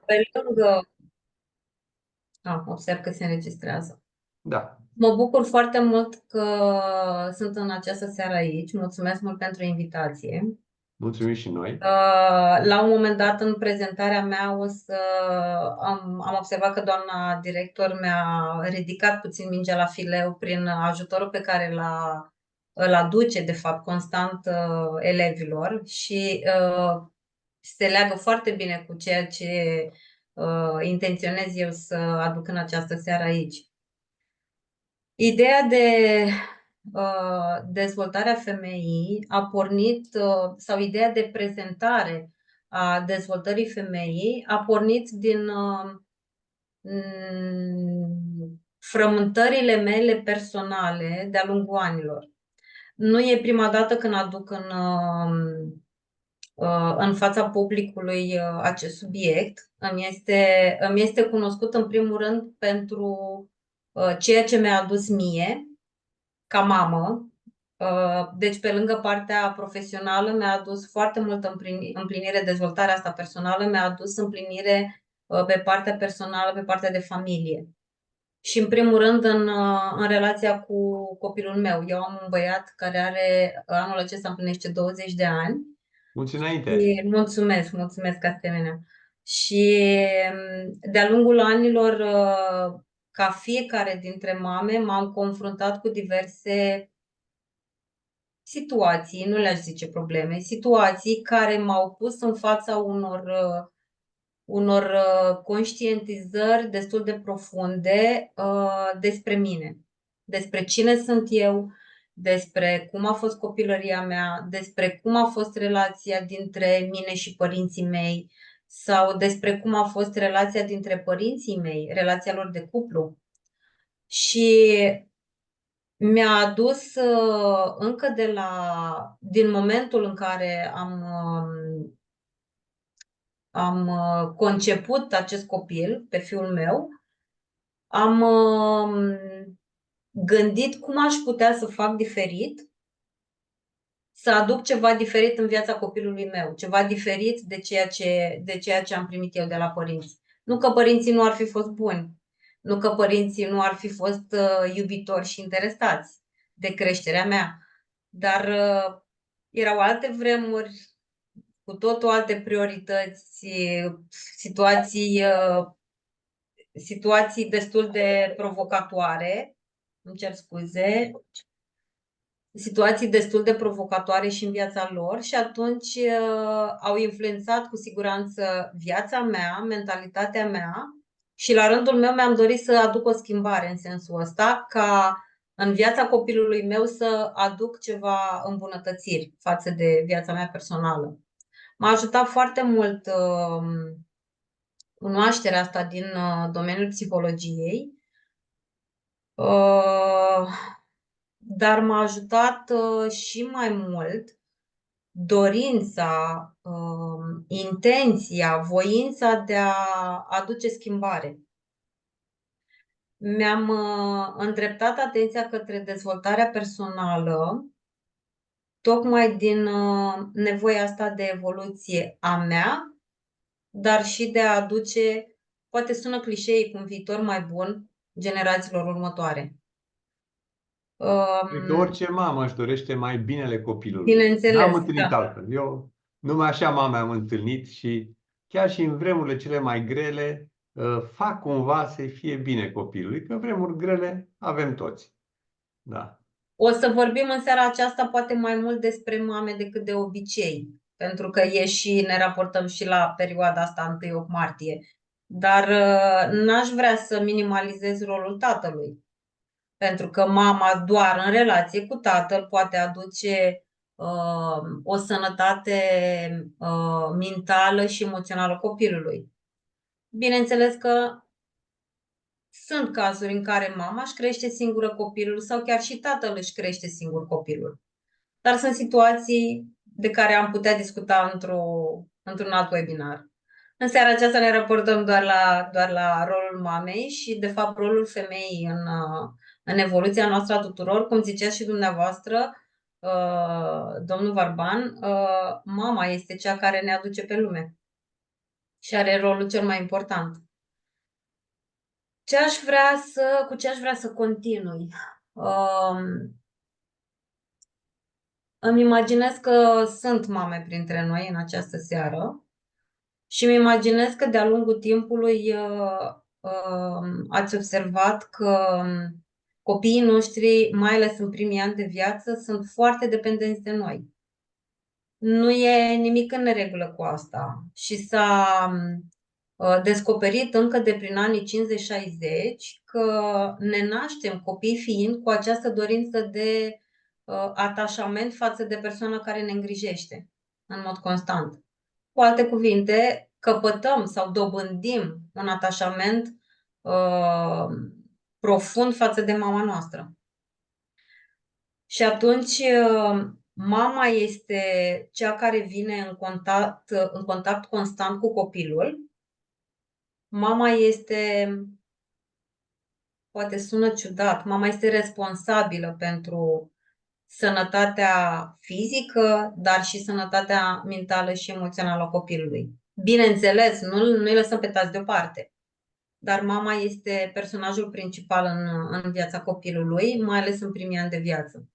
Pe lângă... observ că se înregistrează. Da, Mă bucur foarte mult că sunt în această seară aici. Mulțumesc mult pentru invitație. mulțumim și noi. La un moment dat, în prezentarea mea, am observat că doamna director mi-a ridicat puțin mingea la fileu prin ajutorul pe care îl aduce, de fapt, constant elevilor și se leagă foarte bine cu ceea ce intenționez eu să aduc în această seară aici. Ideea de dezvoltarea femeii a pornit, sau ideea de prezentare a dezvoltării femeii a pornit din frământările mele personale de-a lungul anilor. Nu e prima dată când aduc în fața publicului acest subiect. Îmi este cunoscut în primul rând pentru ceea ce mi-a adus mie ca mamă. Deci, pe lângă partea profesională, mi-a adus foarte multă împlinire, dezvoltarea asta personală, mi-a adus împlinire pe partea personală, pe partea de familie. Și, în primul rând, în relația cu copilul meu. Eu am un băiat care anul acesta împlinește 20 de ani. Mulți înainte. Și mulțumesc asemenea. Și de-a lungul anilor, ca fiecare dintre mame, m-am confruntat cu diverse situații, nu le-aș zice probleme, situații care m-au pus în fața unor conștientizări destul de profunde despre mine, despre cine sunt eu, despre cum a fost copilăria mea, despre cum a fost relația dintre mine și părinții mei sau despre cum a fost relația dintre părinții mei, relația lor de cuplu. Și mi-a adus încă din momentul în care am conceput acest copil, pe fiul meu, am gândit cum aș putea să fac diferit, să aduc ceva diferit în viața copilului meu, ceva diferit de ceea ce am primit eu de la părinți. Nu că părinții nu ar fi fost buni, nu că părinții nu ar fi fost iubitori și interesați de creșterea mea, dar erau alte vremuri, cu totul alte priorități, situații, situații destul de provocatoare, îmi cer scuze, situații destul de provocatoare și în viața lor și atunci au influențat cu siguranță viața mea, mentalitatea mea și la rândul meu mi-am dorit să aduc o schimbare în sensul ăsta, ca în viața copilului meu să aduc ceva îmbunătățiri față de viața mea personală. M-a ajutat foarte mult cunoașterea asta din domeniul psihologiei, uh, dar m-a ajutat și mai mult dorința, intenția, voința de a aduce schimbare. Mi-am îndreptat atenția către dezvoltarea personală, tocmai din nevoia asta de evoluție a mea, dar și de a aduce, poate sună clișeic, un viitor mai bun generațiilor următoare. Cred că orice mamă își dorește mai binele copilului. N-am Bineînțeles, întâlnit da. altfel. Eu numai așa mame am întâlnit și chiar și în vremurile cele mai grele fac cumva să fie bine copilului, că vremuri grele avem toți. Da. O să vorbim în seara aceasta poate mai mult despre mame decât de obicei, pentru că ne raportăm și la perioada asta, 1 martie. Dar n-aș vrea să minimalizez rolul tatălui, pentru că mama doar în relație cu tatăl poate aduce o sănătate mentală și emoțională copilului. Bineînțeles că sunt cazuri în care mama își crește singură copilul sau chiar și tatăl își crește singur copilul. Dar sunt situații de care am putea discuta într-un alt webinar. În seara aceasta ne raportăm doar la rolul mamei și, de fapt, rolul femeii în evoluția noastră a tuturor. Cum ziceați și dumneavoastră, domnul Varban, mama este cea care ne aduce pe lume. și are rolul cel mai important. Cu ce aș vrea să continui? Îmi imaginez că sunt mame printre noi în această seară și îmi imaginez că de-a lungul timpului ați observat că copiii noștri, mai ales în primii ani de viață, sunt foarte dependenți de noi. Nu e nimic în neregulă cu asta și s-a descoperit încă de prin anii 50-60 că ne naștem copii fiind cu această dorință de atașament față de persoana care ne îngrijește în mod constant. Cu alte cuvinte, căpătăm sau dobândim un atașament profund față de mama noastră. Și atunci mama este cea care vine în contact constant cu copilul. Mama este, poate sună ciudat, mama este responsabilă pentru sănătatea fizică, dar și sănătatea mentală și emoțională a copilului. Bineînțeles, nu-i lăsăm pe tați deoparte, dar mama este personajul principal în viața copilului, mai ales în primii ani de viață.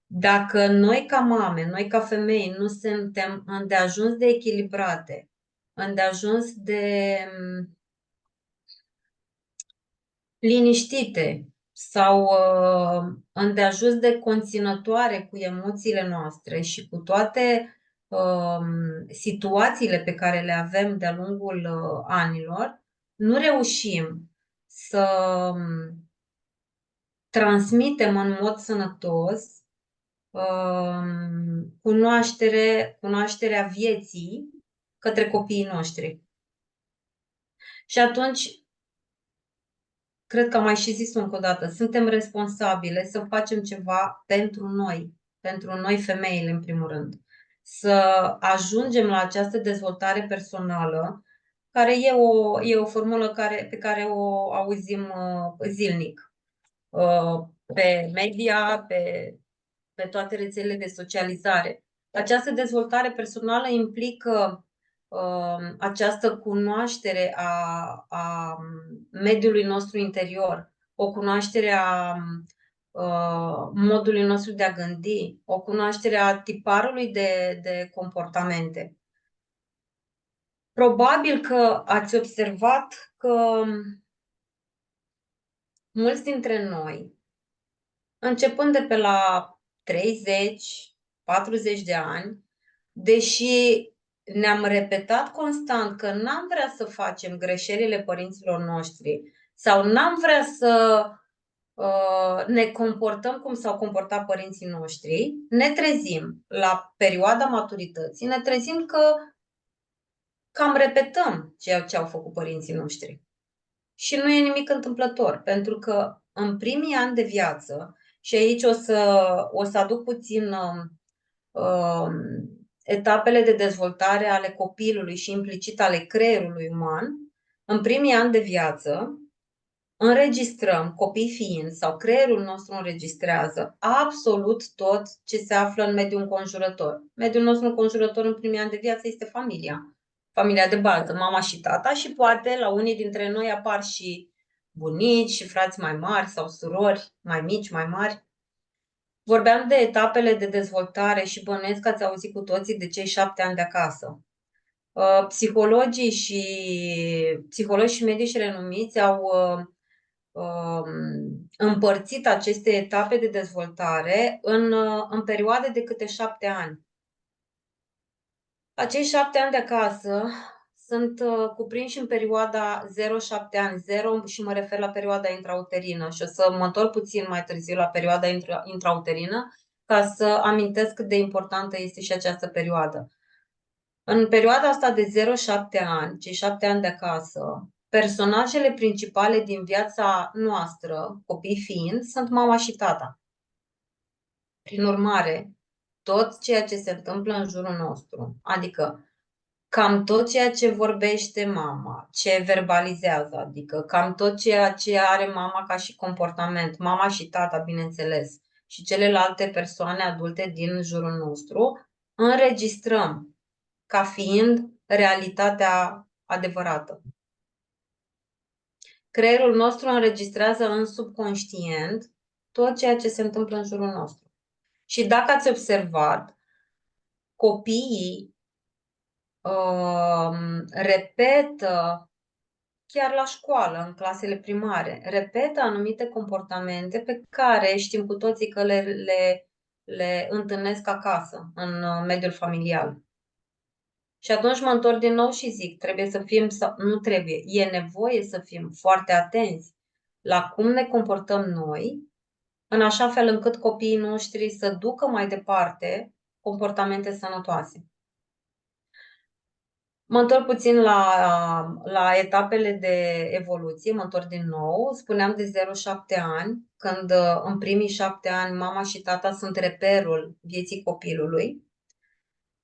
Dacă noi ca mame, noi ca femei nu suntem îndeajuns de echilibrate, îndeajuns de liniștite sau îndeajuns de conținătoare cu emoțiile noastre și cu toate situațiile pe care le avem de-a lungul anilor, nu reușim să transmitem în mod sănătos cunoașterea vieții către copiii noștri. Și atunci, cred că am mai și zis încă o dată, suntem responsabile să facem ceva pentru noi femeile în primul rând. Să ajungem la această dezvoltare personală, care e o formulă pe care o auzim zilnic pe media, pe toate rețelele de socializare. Această dezvoltare personală implică această cunoaștere a mediului nostru interior, o cunoaștere a modului nostru de a gândi, o cunoaștere a tiparului de comportamente. Probabil că ați observat că mulți dintre noi, începând de pe la 30-40 de ani, deși ne-am repetat constant că n-am vrea să facem greșelile părinților noștri sau n-am vrea să ne comportăm cum s-au comportat părinții noștri, ne trezim la perioada maturității, ne trezim că cam repetăm ceea ce au făcut părinții noștri. Și nu e nimic întâmplător, pentru că în primii ani de viață, și aici o să aduc puțin etapele de dezvoltare ale copilului și implicit ale creierului uman, în primii ani de viață înregistrăm, copii fiind, sau creierul nostru înregistrează absolut tot ce se află în mediul înconjurător. Mediul nostru înconjurător în primii ani de viață este familia. Familia de bază, mama și tata, și poate la unii dintre noi apar și bunici și frați mai mari sau surori mai mici, mai mari. Vorbeam de etapele de dezvoltare și bănuiesc că ați auzit cu toții de cei 7 ani de acasă. Psihologi și medici renumiți au împărțit aceste etape de dezvoltare în perioade de câte 7 ani. Acei 7 ani de acasă sunt cuprinși în perioada 0-7 ani, 0 și mă refer la perioada intrauterină și o să mă întorc puțin mai târziu la perioada intrauterină ca să amintesc cât de importantă este și această perioadă. În perioada asta de 0-7 ani, cei 7 ani de acasă, personajele principale din viața noastră, copii fiind, sunt mama și tata. Prin urmare, tot ceea ce se întâmplă în jurul nostru, adică cam tot ceea ce vorbește mama, ce verbalizează, adică cam tot ceea ce are mama ca și comportament, mama și tata, bineînțeles, și celelalte persoane adulte din jurul nostru, înregistrăm ca fiind realitatea adevărată. Creierul nostru înregistrează în subconștient tot ceea ce se întâmplă în jurul nostru. Și dacă ați observat, copiii repetă, chiar la școală, în clasele primare, repetă anumite comportamente pe care știm cu toții că le întâlnesc acasă, în mediul familial. Și atunci mă întorc din nou și zic, trebuie să fim, nu trebuie, e nevoie să fim foarte atenți la cum ne comportăm noi, în așa fel încât copiii noștri să ducă mai departe comportamente sănătoase. Mă întorc puțin la etapele de evoluție, mă întorc din nou. Spuneam de 0-7 ani, când în primii 7 ani mama și tata sunt reperul vieții copilului.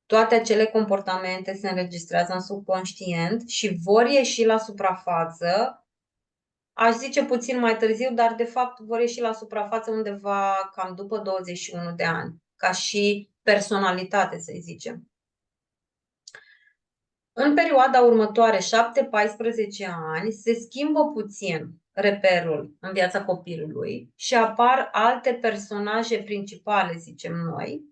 Toate acele comportamente se înregistrează în subconștient și vor ieși la suprafață, aș zice puțin mai târziu, dar de fapt vor ieși la suprafață undeva cam după 21 de ani, ca și personalitate, să zicem. În perioada următoare, 7-14 ani, se schimbă puțin reperul în viața copilului și apar alte personaje principale, zicem noi.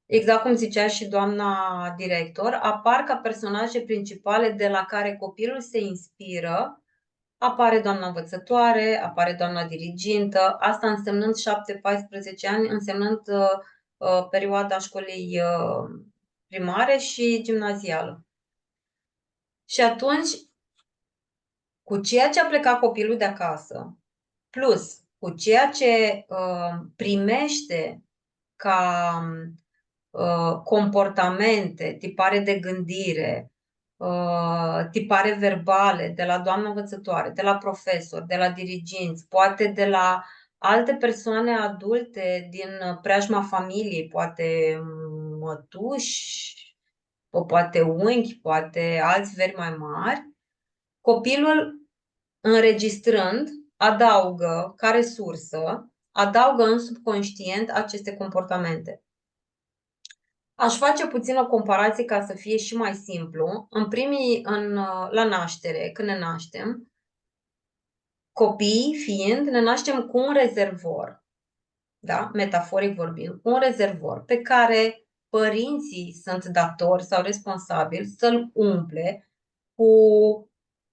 Exact cum zicea și doamna director, apar ca personaje principale de la care copilul se inspiră. Apare doamna învățătoare, apare doamna dirigintă, asta însemnând 7-14 ani, însemnând perioada școlii primare și gimnazială. Și atunci, cu ceea ce a plecat copilul de acasă, plus cu ceea ce primește ca comportamente, tipare de gândire, tipare verbale de la doamna învățătoare, de la profesor, de la diriginți, poate de la alte persoane adulte din preajma familiei, poate mătuși, poate unchi, poate alți veri mai mari, copilul înregistrând adaugă ca resursă, adaugă în subconștient aceste comportamente. Aș face puțin o comparație ca să fie și mai simplu. La naștere, când ne naștem, copiii fiind, ne naștem cu un rezervor, da? Metaforic vorbind, un rezervor pe care părinții sunt datori sau responsabili să-l umple cu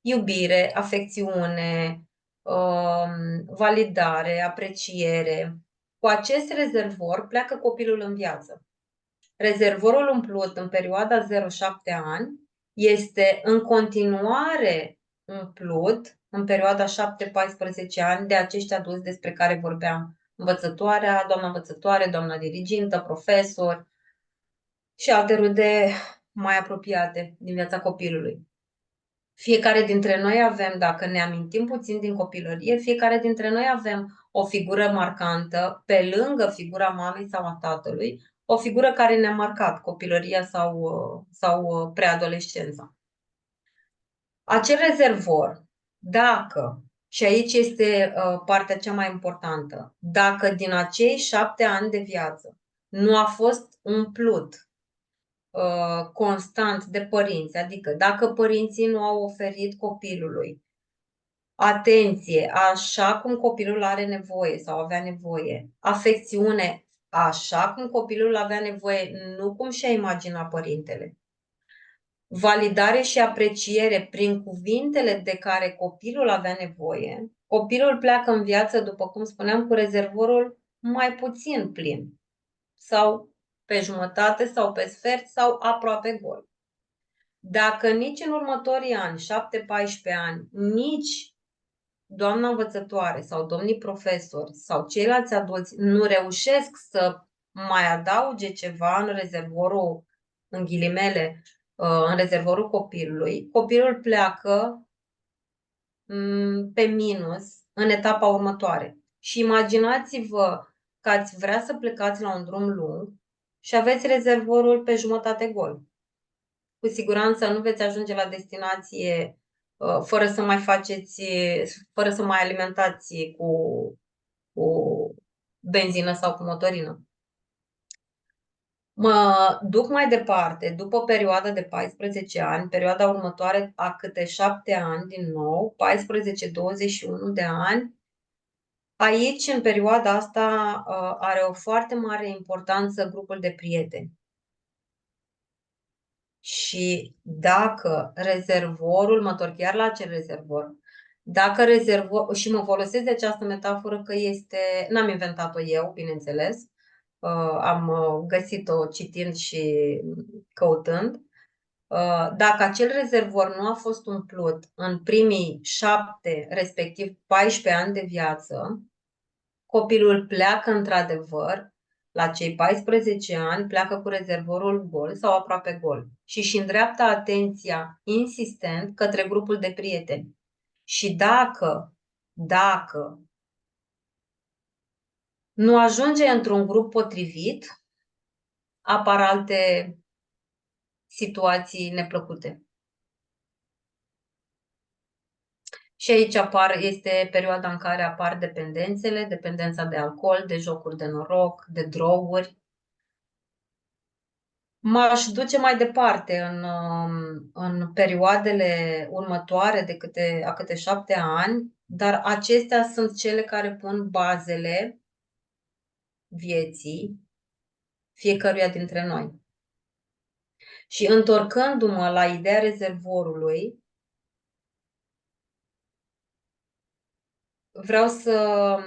iubire, afecțiune, validare, apreciere. Cu acest rezervor pleacă copilul în viață. Rezervorul umplut în perioada 0-7 ani este în continuare umplut în perioada 7-14 ani de acești adulți despre care vorbeam. Doamna învățătoare, doamna dirigintă, profesor și alte rude mai apropiate din viața copilului. Fiecare dintre noi avem, dacă ne amintim puțin din copilărie, fiecare dintre noi avem o figură marcantă pe lângă figura mamei sau a tatălui, o figură care ne-a marcat copilăria sau preadolescența. Acel rezervor, dacă, și aici este partea cea mai importantă, dacă din acei 7 ani de viață nu a fost umplut constant de părinți, adică dacă părinții nu au oferit copilului atenție așa cum copilul are nevoie sau avea nevoie, afecțiune așa cum copilul avea nevoie, nu cum și-a imaginat părintele, validare și apreciere prin cuvintele de care copilul avea nevoie, copilul pleacă în viață, după cum spuneam, cu rezervorul mai puțin plin sau pe jumătate sau pe sfert sau aproape gol. Dacă nici în următorii ani, 7-14 ani, nici doamna învățătoare sau domnii profesori sau ceilalți adulți nu reușesc să mai adauge ceva în rezervorul, în ghilimele, în rezervorul copilului, copilul pleacă pe minus în etapa următoare. Și imaginați-vă că ați vrea să plecați la un drum lung și aveți rezervorul pe jumătate gol. Cu siguranță nu veți ajunge la destinație fără să mai faceți, fără să mai alimentați cu benzină sau cu motorină. Mă duc mai departe, după perioada de 14 ani, perioada următoare a câte 7 ani din nou, 14-21 de ani. Aici, în perioada asta, are o foarte mare importanță grupul de prieteni. Și dacă rezervorul, mă întorc chiar la acel rezervor, dacă rezervor, și mă folosesc de această metaforă că este, n-am inventat-o eu, bineînțeles, am găsit-o citind și căutând. Dacă acel rezervor nu a fost umplut în primii 7, respectiv 14 ani de viață, copilul pleacă într-adevăr la cei 14 ani, pleacă cu rezervorul gol sau aproape gol și își îndreaptă atenția insistent către grupul de prieteni. Și dacă nu ajunge într-un grup potrivit, apar alte situații neplăcute. Și aici este perioada în care apar dependențele, dependența de alcool, de jocuri de noroc, de droguri. M-aș duce mai departe în perioadele următoare a câte 7 ani, dar acestea sunt cele care pun bazele vieții fiecăruia dintre noi. Și întorcându-mă la ideea rezervorului, vreau să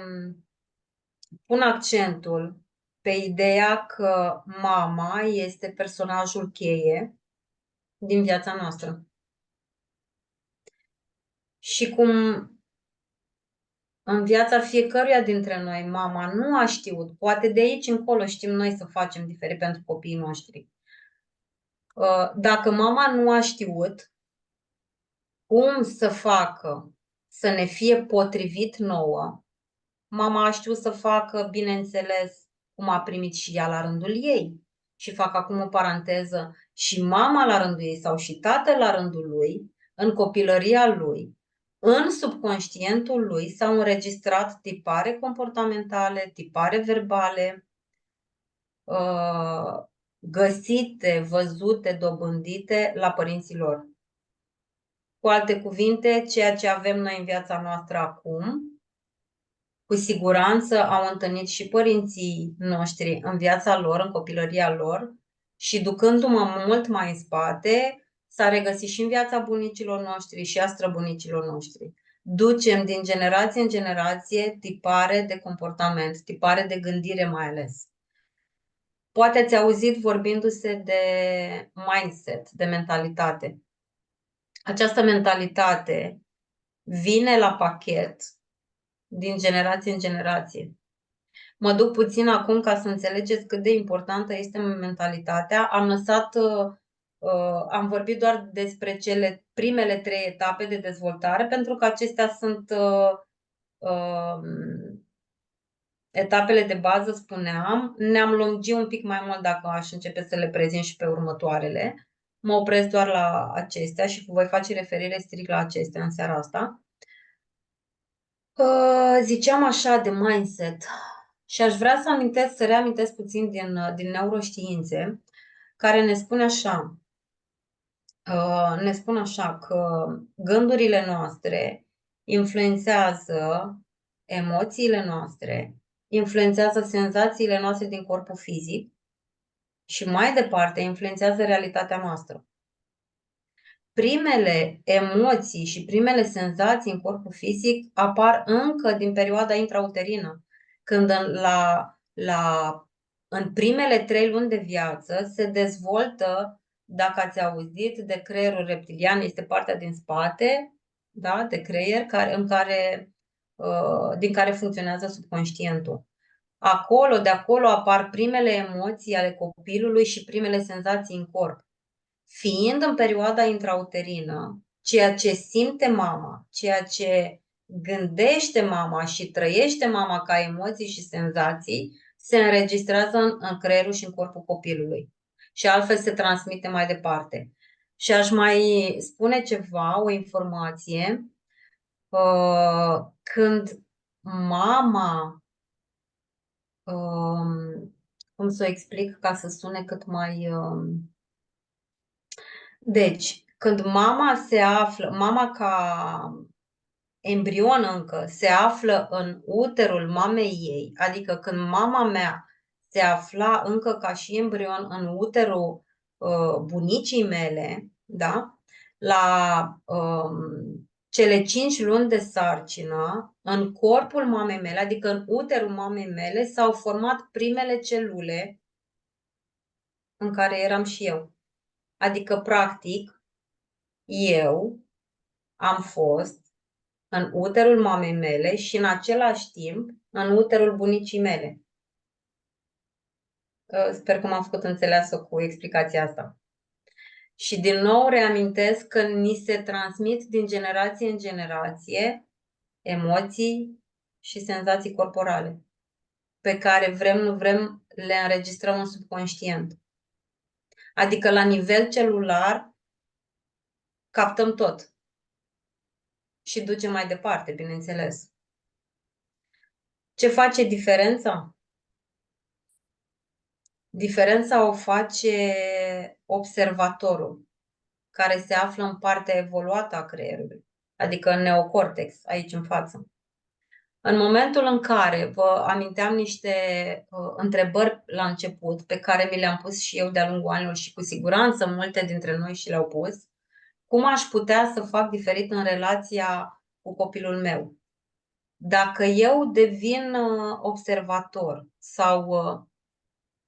pun accentul pe ideea că mama este personajul cheie din viața noastră. Și cum în viața fiecăruia dintre noi mama nu a știut, poate de aici încolo știm noi să facem diferit pentru copiii noștri. Dacă mama nu a știut cum să facă să ne fie potrivit nouă, mama a știut să facă, bineînțeles, cum a primit și ea la rândul ei. Și fac acum o paranteză, și mama la rândul ei sau și tatăl la rândul lui, în copilăria lui, în subconștientul lui s-au înregistrat tipare comportamentale, tipare verbale, găsite, văzute, dobândite la părinții lor. Cu alte cuvinte, ceea ce avem noi în viața noastră acum, cu siguranță au întâlnit și părinții noștri în viața lor, în copilăria lor și ducându-mă mult mai în spate, s-a regăsit și în viața bunicilor noștri și a străbunicilor noștri. Ducem din generație în generație tipare de comportament, tipare de gândire mai ales. Poate ați auzit vorbindu-se de mindset, de mentalitate. Această mentalitate vine la pachet din generație în generație. Mă duc puțin acum ca să înțelegeți cât de importantă este mentalitatea. Am vorbit doar despre primele 3 etape de dezvoltare, pentru că acestea sunt etapele de bază, spuneam. Ne-am lungit un pic mai mult dacă aș începe să le prezint și pe următoarele. Mă opresc doar la acestea și voi face referire strict la acestea în seara asta. Ziceam așa de mindset și aș vrea să reamintesc puțin din neuroștiințe, care ne spun așa că gândurile noastre influențează emoțiile noastre, influențează senzațiile noastre din corpul fizic și mai departe influențează realitatea noastră. Primele emoții și primele senzații în corpul fizic apar încă din perioada intrauterină, când în primele 3 luni de viață se dezvoltă, dacă ați auzit, de creierul reptilian, este partea din spate, da, de creier, din care funcționează subconștientul. De acolo apar primele emoții ale copilului și primele senzații în corp. Fiind în perioada intrauterină, ceea ce simte mama, ceea ce gândește mama și trăiește mama ca emoții și senzații, se înregistrează în creierul și în corpul copilului. Și altfel se transmite mai departe. Și aș mai spune ceva, o informație. Când mama Cum să o explic ca să sune cât mai... Deci, când mama ca embrion încă se află în uterul mamei ei, adică când mama mea se afla încă ca și embrion în uterul bunicii mele, da? La cele 5 luni de sarcină, în corpul mamei mele, adică în uterul mamei mele, s-au format primele celule în care eram și eu. Adică, practic, eu am fost în uterul mamei mele și în același timp în uterul bunicii mele. Sper că m-am făcut înțeleasă cu explicația asta. Și din nou reamintesc că ni se transmit din generație în generație emoții și senzații corporale pe care vrem, nu vrem, le înregistrăm în subconștient. Adică la nivel celular captăm tot și ducem mai departe, bineînțeles. Ce face diferența? Diferența o face observatorul, care se află în partea evoluată a creierului, adică în neocortex, aici în față. În momentul în care vă aminteam niște întrebări la început, pe care mi le-am pus și eu de-a lungul anilor și cu siguranță multe dintre noi și le-au pus, cum aș putea să fac diferit în relația cu copilul meu? Dacă eu devin observator sau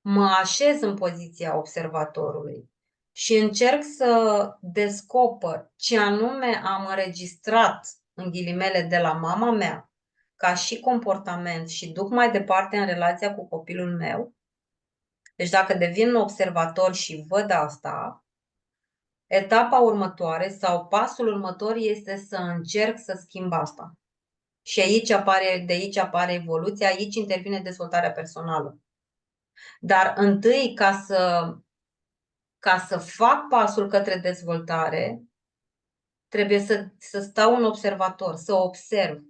mă așez în poziția observatorului și încerc să descoper ce anume am înregistrat, în ghilimele, de la mama mea, ca și comportament și duc mai departe în relația cu copilul meu. Deci dacă devin observator și văd asta, etapa următoare sau pasul următor este să încerc să schimb asta. Și de aici apare evoluția, aici intervine dezvoltarea personală. Dar întâi, ca să fac pasul către dezvoltare, trebuie să stau un observator, să observ,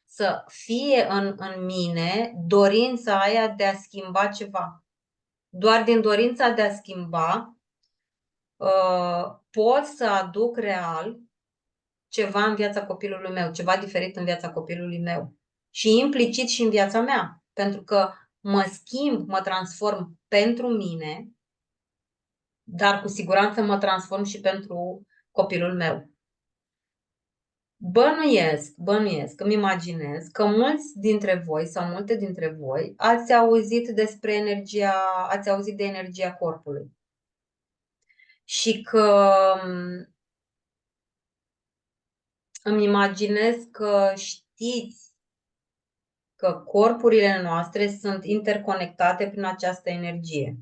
să fie în mine dorința aia de a schimba ceva. Doar din dorința de a schimba pot să aduc real ceva în viața copilului meu, ceva diferit în viața copilului meu și implicit și în viața mea, pentru că mă schimb, mă transform pentru mine, dar cu siguranță mă transform și pentru copilul meu. Bănuiesc, îmi imaginez că mulți dintre voi sau multe dintre voi ați auzit de energia corpului. Și că îmi imaginez că știți că corpurile noastre sunt interconectate prin această energie.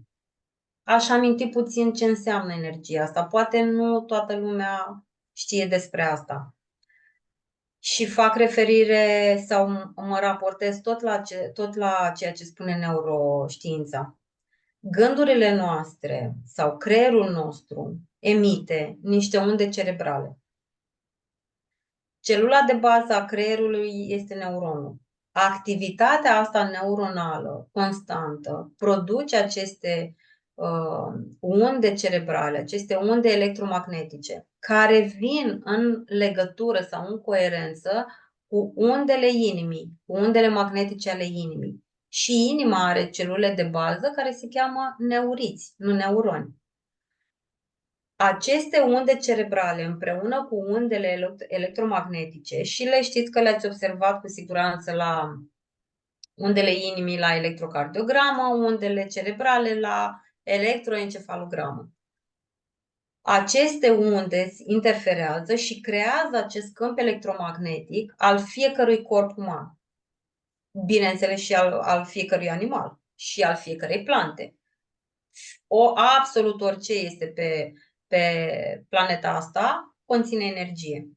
Aș aminti puțin ce înseamnă energia asta. Poate nu toată lumea știe despre asta. Și fac referire sau mă raportez tot la ceea ce spune neuroștiința. Gândurile noastre sau creierul nostru emite niște unde cerebrale. Celula de bază a creierului este neuronul. Activitatea asta neuronală constantă produce aceste unde cerebrale, aceste unde electromagnetice, care vin în legătură sau în coerență cu undele inimii, cu undele magnetice ale inimii. Și inima are celule de bază care se cheamă neuriți, nu neuroni. Aceste unde cerebrale împreună cu undele electromagnetice, și le știți că le-ați observat cu siguranță la undele inimii la electrocardiogramă, undele cerebrale la electroencefalogramă. Aceste unde interferează și creează acest câmp electromagnetic al fiecărui corp uman. Bineînțeles și al fiecărui animal și al fiecărei plante. Absolut orice este pe planeta asta conține energie.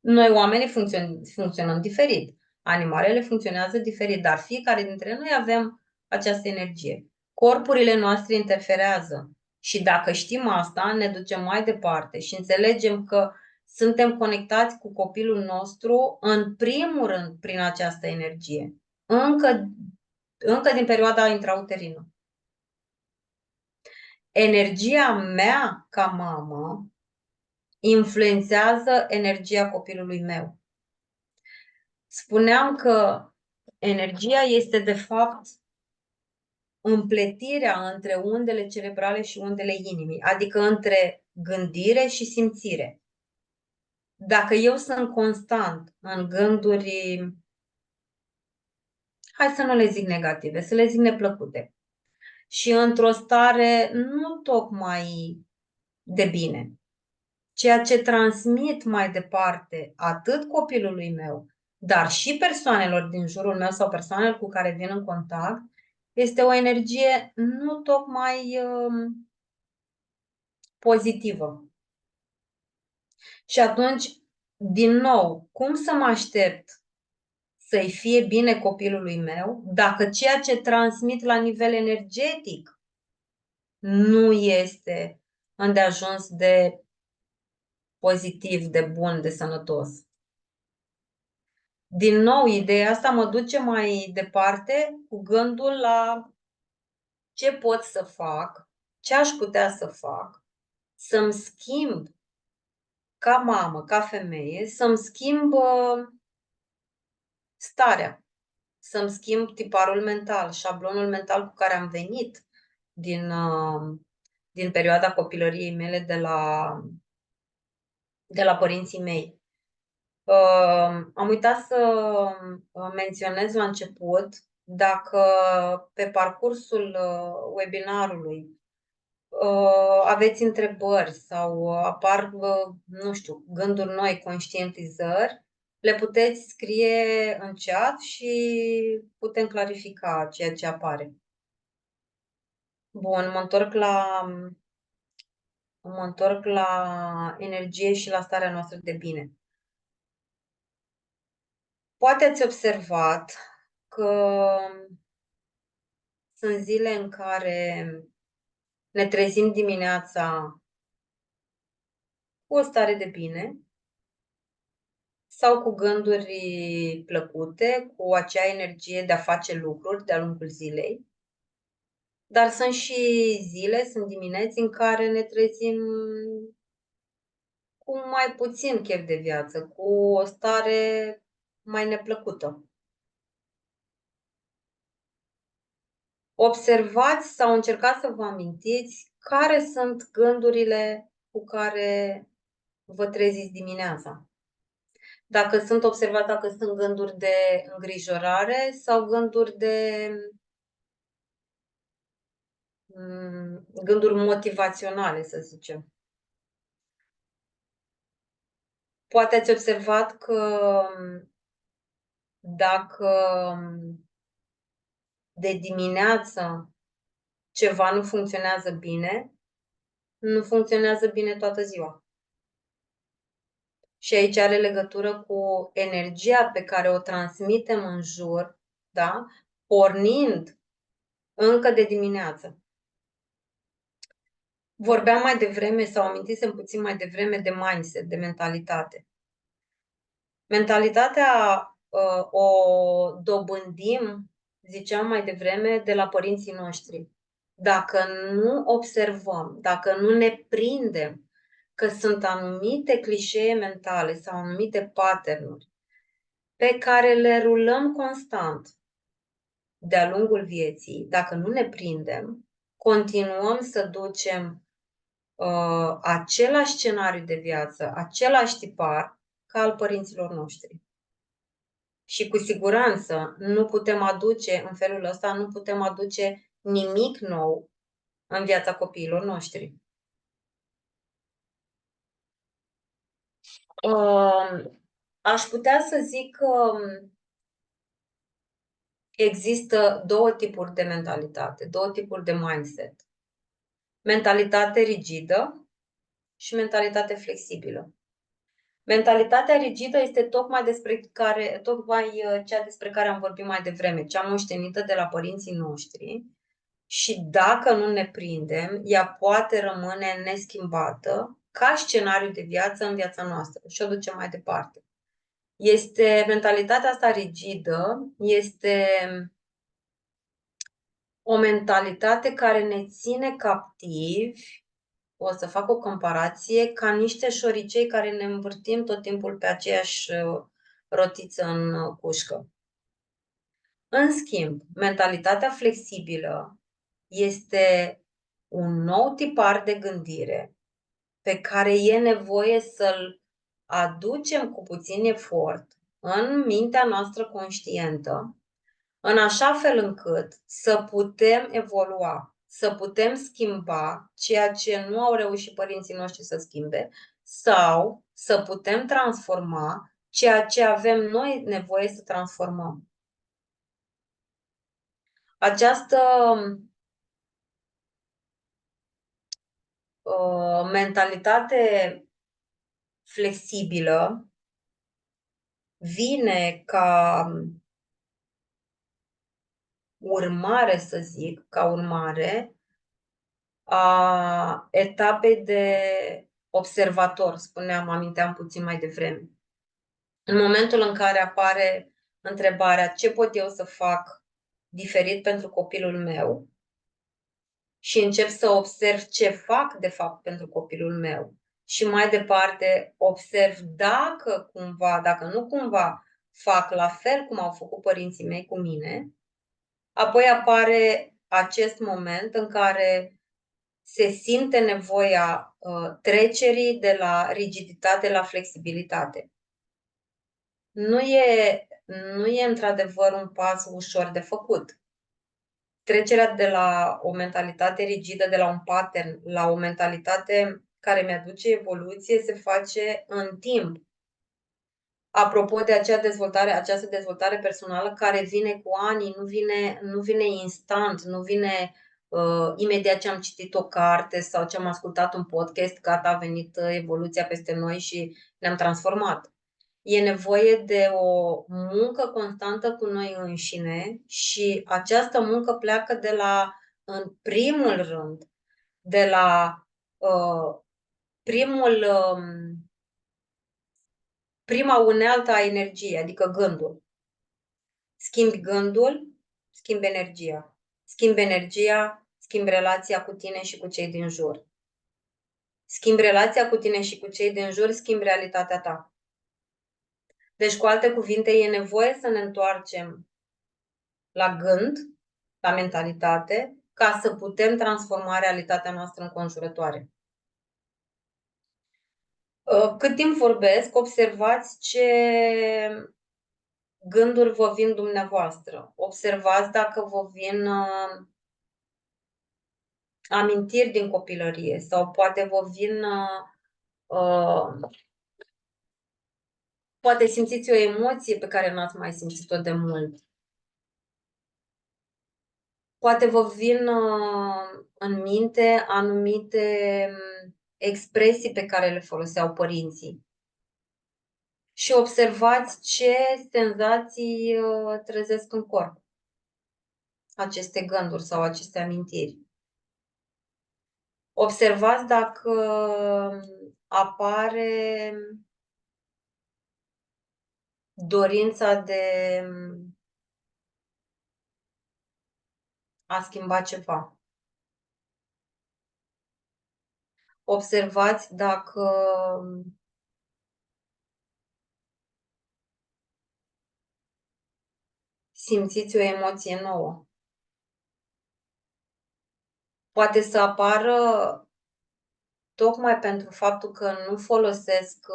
Noi oamenii funcționăm diferit. Animalele funcționează diferit, dar fiecare dintre noi avem această energie. Corpurile noastre interferează și dacă știm asta, ne ducem mai departe și înțelegem că suntem conectați cu copilul nostru în primul rând prin această energie, încă din perioada intrauterină. Energia mea ca mamă influențează energia copilului meu. Spuneam că energia este de fapt împletirea între undele cerebrale și undele inimii, adică între gândire și simțire. Dacă eu sunt constant în gânduri, hai să nu le zic negative, să le zic neplăcute, și într-o stare nu tocmai de bine, ceea ce transmit mai departe atât copilului meu, dar și persoanelor din jurul meu sau persoanelor cu care vin în contact, este o energie nu tocmai pozitivă. Și atunci, din nou, cum să mă aștept să-i fie bine copilului meu dacă ceea ce transmit la nivel energetic nu este îndeajuns de pozitiv, de bun, de sănătos? Din nou, ideea asta mă duce mai departe cu gândul la ce pot să fac, ce aș putea să fac, să-mi schimb ca mamă, ca femeie, să-mi schimb starea, să-mi schimb tiparul mental, șablonul mental cu care am venit din perioada copilăriei mele de la părinții mei. Am uitat să menționez la început, dacă pe parcursul webinarului aveți întrebări sau apar, nu știu, gânduri noi, conștientizări, le puteți scrie în chat și putem clarifica ceea ce apare. Bun, mă întorc la energie și la starea noastră de bine. Poate ați observat că sunt zile în care ne trezim dimineața cu o stare de bine sau cu gânduri plăcute, cu acea energie de a face lucruri de-a lungul zilei. Dar sunt și zile, sunt dimineți în care ne trezim cu mai puțin chef de viață, cu o stare mai neplăcută. Observați sau încercați să vă amintiți care sunt gândurile cu care vă treziți dimineața. Dacă sunt observat, dacă sunt gânduri de îngrijorare sau gânduri motivaționale, să zicem. Poate ați observat că dacă de dimineață ceva nu funcționează bine, nu funcționează bine toată ziua. Și aici are legătură cu energia pe care o transmitem în jur, da? Pornind încă de dimineață. Vorbeam mai devreme sau amintisem puțin mai devreme de mindset, de mentalitate. Mentalitatea o dobândim, ziceam mai devreme, de la părinții noștri. Dacă nu observăm, dacă nu ne prindem că sunt anumite clișee mentale sau anumite pattern-uri pe care le rulăm constant de-a lungul vieții, dacă nu ne prindem, continuăm să ducem același scenariu de viață, același tipar ca al părinților noștri. Și cu siguranță nu putem aduce, în felul ăsta, nu putem aduce nimic nou în viața copiilor noștri. Aș putea să zic că există două tipuri de mentalitate, două tipuri de mindset. Mentalitate rigidă și mentalitate flexibilă. Mentalitatea rigidă este tocmai cea despre care am vorbit mai devreme, cea moștenită de la părinții noștri, și dacă nu ne prindem, ea poate rămâne neschimbată ca scenariu de viață în viața noastră și o ducem mai departe. Mentalitatea asta rigidă este o mentalitate care ne ține captivi, o să fac o comparație, ca niște șoricei care ne învârtim tot timpul pe aceeași rotiță în cușcă. În schimb, mentalitatea flexibilă este un nou tipar de gândire pe care e nevoie să-l aducem cu puțin efort în mintea noastră conștientă, în așa fel încât să putem evolua, să putem schimba ceea ce nu au reușit părinții noștri să schimbe sau să putem transforma ceea ce avem noi nevoie să transformăm. Această mentalitate flexibilă vine ca urmare, să zic, ca urmare a etapei de observator, aminteam puțin mai devreme. În momentul în care apare întrebarea ce pot eu să fac diferit pentru copilul meu și încep să observ ce fac de fapt pentru copilul meu și mai departe observ dacă nu cumva fac la fel cum au făcut părinții mei cu mine, apoi apare acest moment în care se simte nevoia trecerii de la rigiditate la flexibilitate. Nu e într-adevăr un pas ușor de făcut. Trecerea de la o mentalitate rigidă, de la un pattern, la o mentalitate care mi-aduce evoluție, se face în timp. Apropo de această dezvoltare personală care vine cu ani, nu vine instant, nu vine imediat ce am citit o carte sau ce am ascultat un podcast, gata, a venit evoluția peste noi și ne-am transformat. E nevoie de o muncă constantă cu noi înșine și această muncă pleacă în primul rând, de la prima unealtă a energiei, adică gândul. Schimbi gândul, schimbi energia. Schimbi energia, schimbi relația cu tine și cu cei din jur. Schimbi relația cu tine și cu cei din jur, schimbi realitatea ta. Deci, cu alte cuvinte, e nevoie să ne întoarcem la gând, la mentalitate, ca să putem transforma realitatea noastră înconjurătoare. Cât timp vorbesc, observați ce gânduri vă vin dumneavoastră. Observați dacă vă vin amintiri din copilărie sau poate vă vin poate simțiți o emoție pe care n-ați mai simțit-o de mult. Poate vă vin în minte anumite expresii pe care le foloseau părinții. Și observați ce senzații trezesc în corp aceste gânduri sau aceste amintiri. Observați dacă apare dorința de a schimba ceva. Observați dacă simțiți o emoție nouă. Poate să apară tocmai pentru faptul că nu folosesc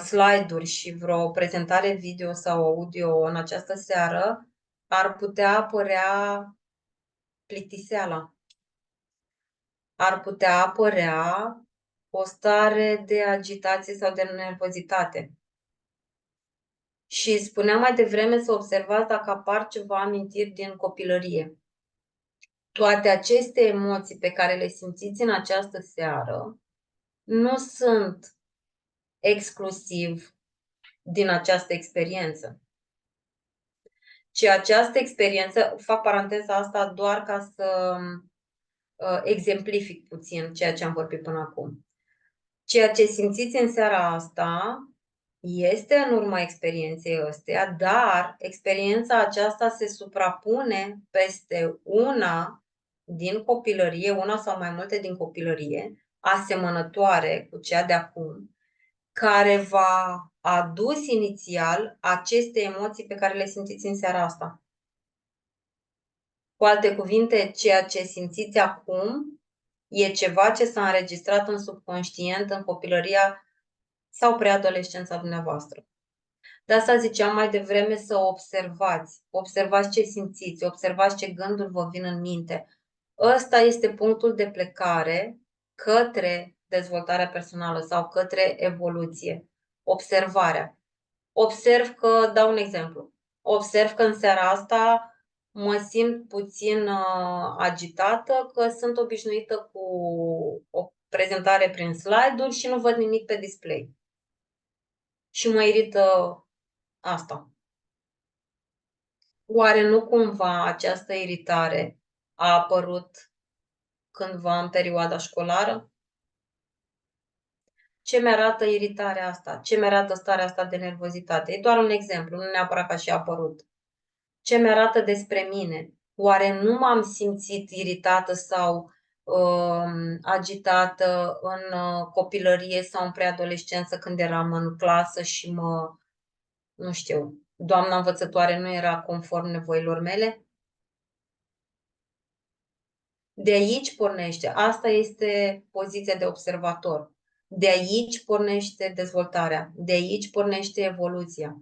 slide-uri și vreo prezentare video sau audio în această seară, ar putea apărea plictiseala. Ar putea apărea o stare de agitație sau de nervozitate. Și spuneam mai devreme să observați dacă apar ceva amintiri din copilărie. Toate aceste emoții pe care le simțiți în această seară nu sunt exclusiv din această experiență. Ci această experiență, fac paranteza asta doar ca să exemplific puțin ceea ce am vorbit până acum. Ceea ce simțiți în seara asta este în urma experienței ăsteia, dar experiența aceasta se suprapune peste una din copilărie, una sau mai multe din copilărie, asemănătoare cu cea de acum, care v-a adus inițial aceste emoții pe care le simțiți în seara asta. Cu alte cuvinte, ceea ce simțiți acum e ceva ce s-a înregistrat în subconștient în copilăria sau preadolescența dumneavoastră. De asta ziceam mai devreme să observați. Observați ce simțiți, observați ce gânduri vă vin în minte. Ăsta este punctul de plecare către dezvoltarea personală sau către evoluție. Observarea. Observ că, dau un exemplu, observ că în seara asta mă simt puțin agitată, că sunt obișnuită cu o prezentare prin slide-uri și nu văd nimic pe display. Și mă irită asta. Oare nu cumva această iritare a apărut cândva în perioada școlară? Ce mi-arată iritarea asta? Ce mi-arată starea asta de nervozitate? E doar un exemplu, nu neapărat că și-a apărut. Ce mi-arată despre mine? Oare nu m-am simțit iritată sau agitată în copilărie sau în preadolescență când eram în clasă și nu știu, doamna învățătoare nu era conform nevoilor mele? De aici pornește. Asta este poziția de observator. De aici pornește dezvoltarea. De aici pornește evoluția.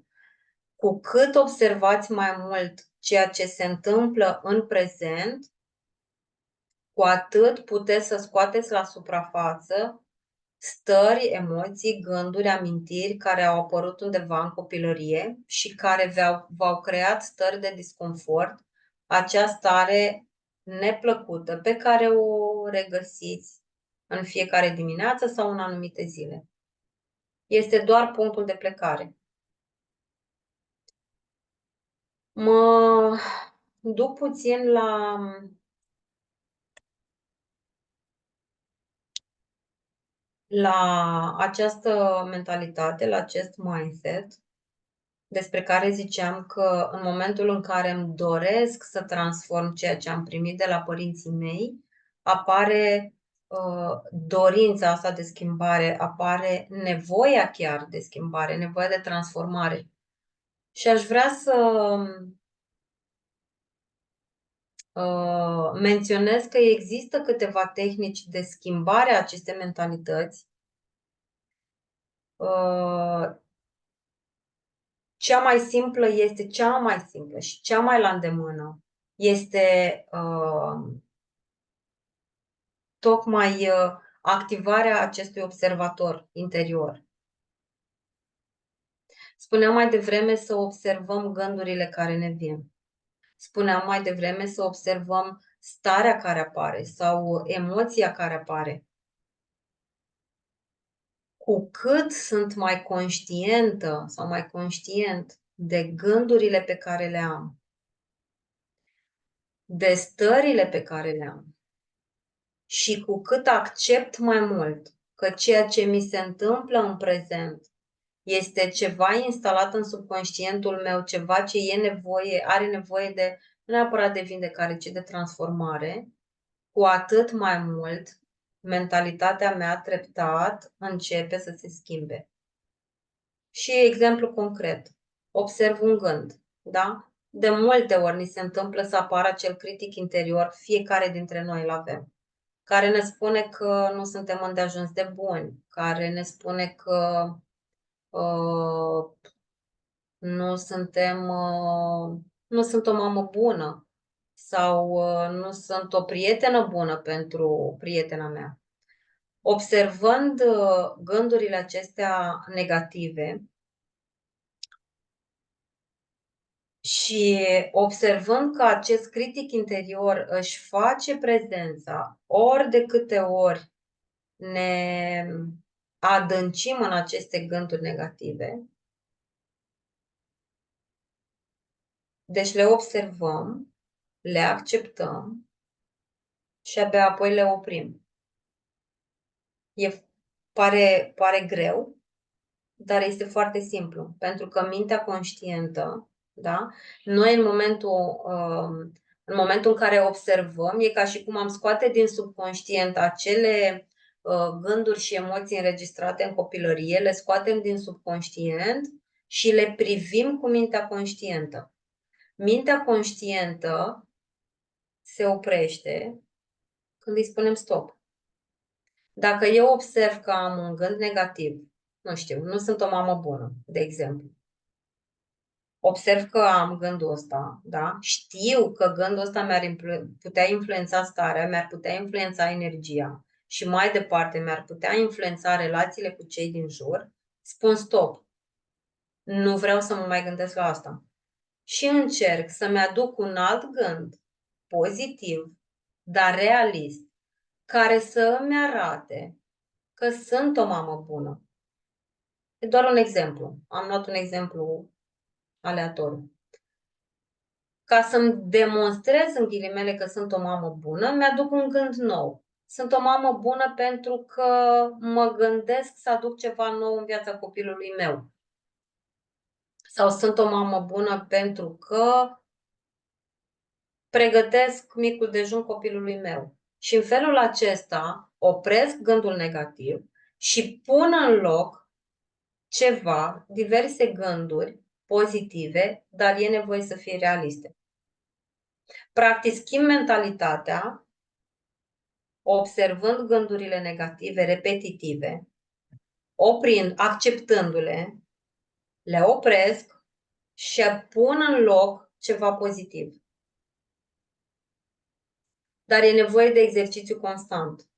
Cu cât observați mai mult ceea ce se întâmplă în prezent, cu atât puteți să scoateți la suprafață stări, emoții, gânduri, amintiri care au apărut undeva în copilărie și care v-au creat stări de disconfort, acea stare neplăcută pe care o regăsiți în fiecare dimineață sau în anumite zile. Este doar punctul de plecare. Mă duc puțin la această mentalitate, la acest mindset, despre care ziceam că în momentul în care îmi doresc să transform ceea ce am primit de la părinții mei, apare dorința asta de schimbare, apare nevoia chiar de schimbare, nevoia de transformare. Și aș vrea să menționez că există câteva tehnici de schimbare a acestei mentalități. Cea mai simplă și cea mai la îndemână este tocmai activarea acestui observator interior. Spuneam mai devreme să observăm gândurile care ne vin. Spuneam mai devreme să observăm starea care apare sau emoția care apare. Cu cât sunt mai conștientă sau mai conștient de gândurile pe care le am, de stările pe care le am, și cu cât accept mai mult că ceea ce mi se întâmplă în prezent este ceva instalat în subconștientul meu, ceva ce are nevoie de, nu neapărat de vindecare, ci de transformare, cu atât mai mult mentalitatea mea treptat începe să se schimbe. Și exemplu concret, observ un gând, da? De multe ori ni se întâmplă să apară acel critic interior, fiecare dintre noi îl avem, care ne spune că nu suntem îndeajuns de buni, care ne spune că nu sunt o mamă bună sau nu sunt o prietenă bună pentru prietena mea. Observând gândurile acestea negative și observând că acest critic interior își face prezența ori de câte ori ne adâncim în aceste gânduri negative, deci le observăm, le acceptăm și abia apoi le oprim. Pare greu, dar este foarte simplu, pentru că mintea conștientă, da? Noi în momentul în care observăm, e ca și cum am scoate din subconștient acele gânduri și emoții înregistrate în copilărie, le scoatem din subconștient și le privim cu mintea conștientă. Mintea conștientă se oprește când îi spunem stop. Dacă eu observ că am un gând negativ, nu știu, nu sunt o mamă bună, de exemplu, observ că am gândul ăsta, da? Știu că gândul ăsta mi-ar putea influența starea, mi-ar putea influența energia și mai departe mi-ar putea influența relațiile cu cei din jur, spun stop. Nu vreau să mă mai gândesc la asta. Și încerc să-mi aduc un alt gând pozitiv, dar realist, care să îmi arate că sunt o mamă bună. E doar un exemplu. Am luat un exemplu aleatoriu. Ca să-mi demonstrez în ghilimele că sunt o mamă bună, mi-aduc un gând nou. Sunt o mamă bună pentru că mă gândesc să aduc ceva nou în viața copilului meu. Sau sunt o mamă bună pentru că pregătesc micul dejun copilului meu. Și în felul acesta opresc gândul negativ și pun în loc ceva, diverse gânduri pozitive, dar e nevoie să fie realiste. Practic, schimb mentalitatea, observând gândurile negative repetitive, oprind, acceptându-le, le opresc și pun în loc ceva pozitiv. Dar e nevoie de exercițiu constant.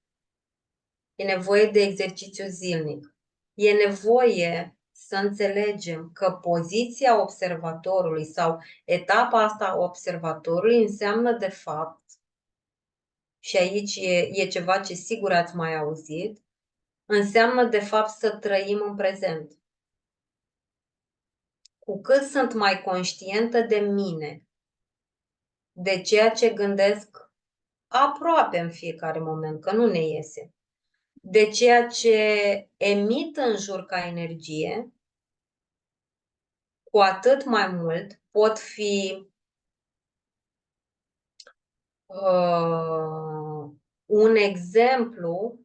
E nevoie de exercițiu zilnic. E nevoie să înțelegem că poziția observatorului sau etapa asta a observatorului înseamnă de fapt, și aici e ceva ce sigur ați mai auzit, înseamnă de fapt să trăim în prezent. Cu cât sunt mai conștientă de mine, de ceea ce gândesc aproape în fiecare moment, că nu ne iese, de ceea ce emit în jur ca energie, cu atât mai mult pot fi un exemplu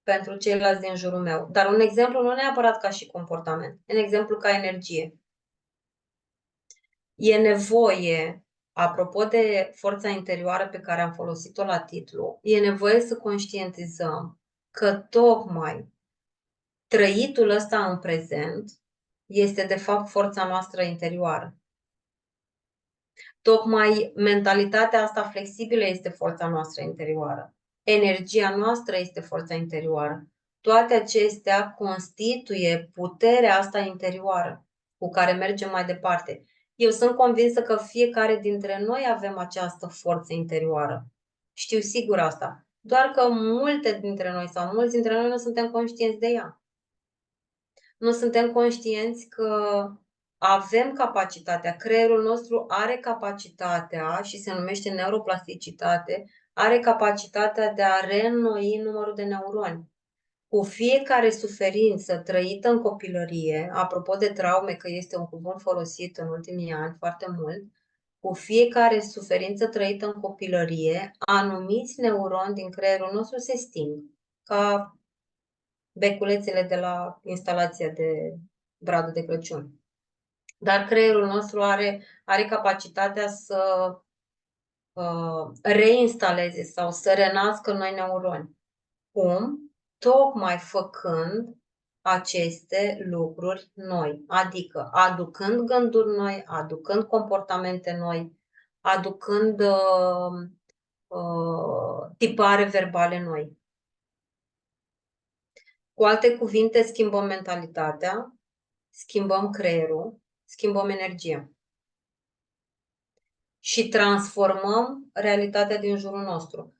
pentru ceilalți din jurul meu. Dar un exemplu nu neapărat ca și comportament, un exemplu ca energie. E nevoie, apropo de forța interioară pe care am folosit-o la titlu, e nevoie să conștientizăm că tocmai trăitul ăsta în prezent este de fapt forța noastră interioară. Tocmai mentalitatea asta flexibilă este forța noastră interioară. Energia noastră este forța interioară. Toate acestea constituie puterea asta interioară cu care mergem mai departe. Eu sunt convinsă că fiecare dintre noi avem această forță interioară. Știu sigur asta. Doar că multe dintre noi sau mulți dintre noi nu suntem conștienți de ea. Nu suntem conștienți că avem capacitatea, creierul nostru are capacitatea și se numește neuroplasticitate, are capacitatea de a reînnoi numărul de neuroni. Cu fiecare suferință trăită în copilărie, apropo de traume, că este un cuvânt folosit în ultimii ani foarte mult, cu fiecare suferință trăită în copilărie, anumiți neuroni din creierul nostru se sting, ca beculețele de la instalația de bradul de Crăciun. Dar creierul nostru are capacitatea să reinstaleze sau să renască noi neuroni. Cum? Tocmai făcând aceste lucruri noi, adică aducând gânduri noi, aducând comportamente noi, aducând tipare verbale noi. Cu alte cuvinte, schimbăm mentalitatea, schimbăm creierul, schimbăm energia și transformăm realitatea din jurul nostru.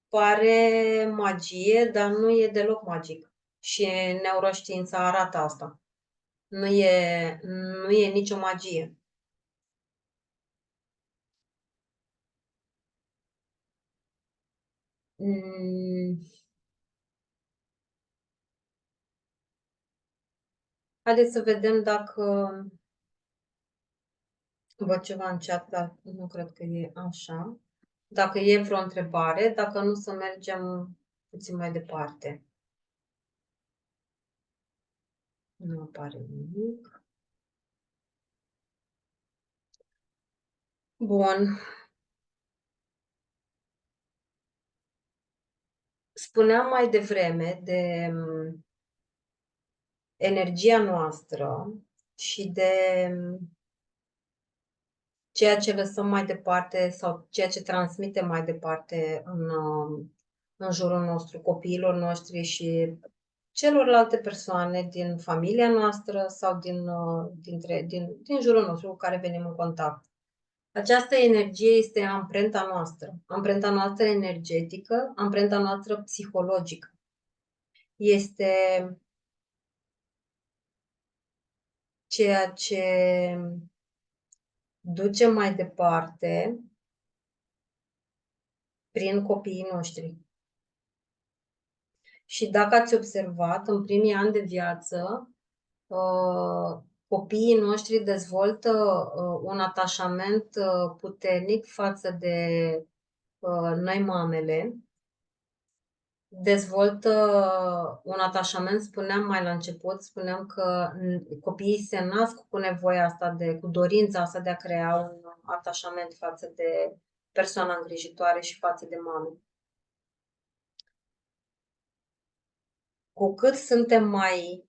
Pare magie, dar nu e deloc magic. Și neuroștiința arată asta. Nu e nicio magie. Mm, Haideți să vedem dacă văd ceva în chat, dar nu cred că e așa. Dacă e vreo întrebare, dacă nu, să mergem puțin mai departe. Nu apare nimic. Bun. Spuneam mai devreme de energia noastră și de ceea ce lăsăm mai departe sau ceea ce transmitem mai departe în jurul nostru, copiilor noștri și celorlalte persoane din familia noastră sau din jurul nostru cu care venim în contact. Această energie este amprenta noastră energetică, amprenta noastră psihologică. Este ceea ce ducem mai departe prin copiii noștri. Și dacă ați observat, în primii ani de viață, copiii noștri dezvoltă un atașament puternic față de noi, mamele. Dezvoltă un atașament, spuneam mai la început, spuneam că copiii se nasc cu nevoia asta, cu dorința asta de a crea un atașament față de persoana îngrijitoare și față de mame. Cu cât suntem mai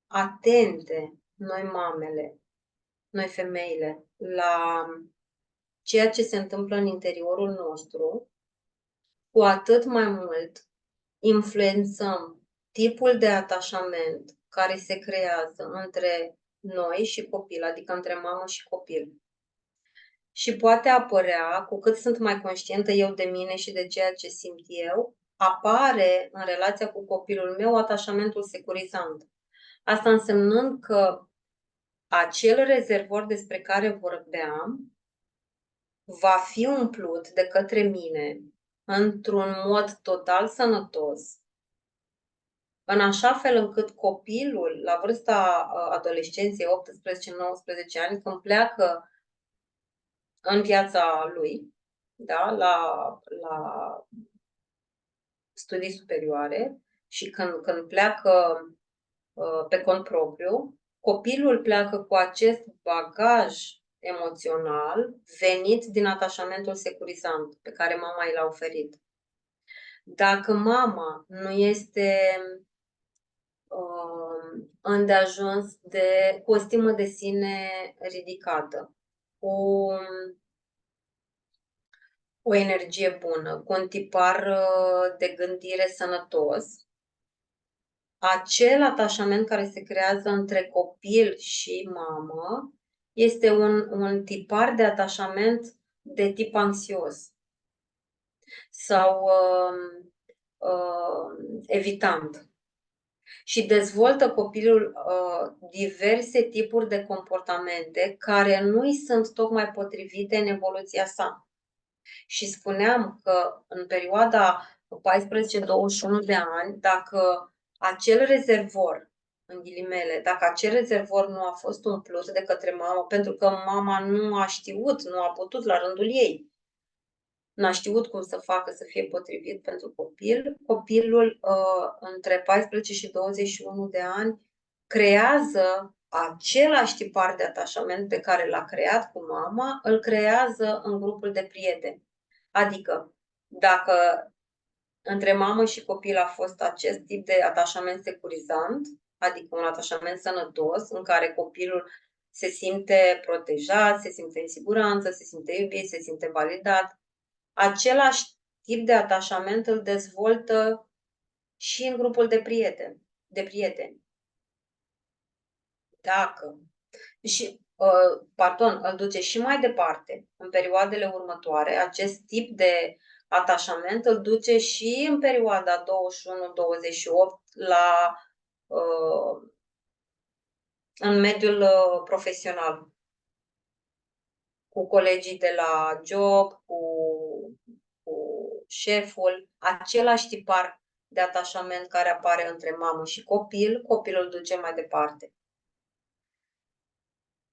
atente, noi mamele, noi femeile, la ceea ce se întâmplă în interiorul nostru, cu atât mai mult influențăm tipul de atașament care se creează între noi și copil, adică între mamă și copil. Și poate apărea, cu cât sunt mai conștientă eu de mine și de ceea ce simt eu, apare în relația cu copilul meu atașamentul securizant. Asta însemnând că acel rezervor despre care vorbeam va fi umplut de către mine într-un mod total sănătos, în așa fel încât copilul, la vârsta adolescenței, 18-19 ani, când pleacă în viața lui, da, la studii superioare și când pleacă pe cont propriu, copilul pleacă cu acest bagaj emoțional venit din atașamentul securizant pe care mama i l-a oferit. Dacă mama nu este îndeajuns cu o stimă de sine ridicată, cu o energie bună, cu un tipar de gândire sănătos, acel atașament care se creează între copil și mamă este un tipar de atașament de tip anxios sau evitant. Și dezvoltă copilul diverse tipuri de comportamente care nu îi sunt tocmai potrivite în evoluția sa. Și spuneam că în perioada 14-21 de ani, dacă acel rezervor, în ghilimele, dacă acel rezervor nu a fost umplut de către mamă, pentru că mama nu a știut, nu a putut la rândul ei, n-a știut cum să facă să fie potrivit pentru copil, copilul între 14 și 21 de ani creează același tipar de atașament pe care l-a creat cu mama, îl creează în grupul de prieteni. Adică, dacă între mamă și copil a fost acest tip de atașament securizant, adică un atașament sănătos, în care copilul se simte protejat, se simte în siguranță, se simte iubit, se simte validat, același tip de atașament îl dezvoltă și în grupul de prieteni. Dacă îl duce și mai departe, în perioadele următoare, acest tip de atașament îl duce și în perioada 21-28 în mediul profesional, cu colegii de la job, cu șeful, același tipar de atașament care apare între mamă și copil, copilul duce mai departe.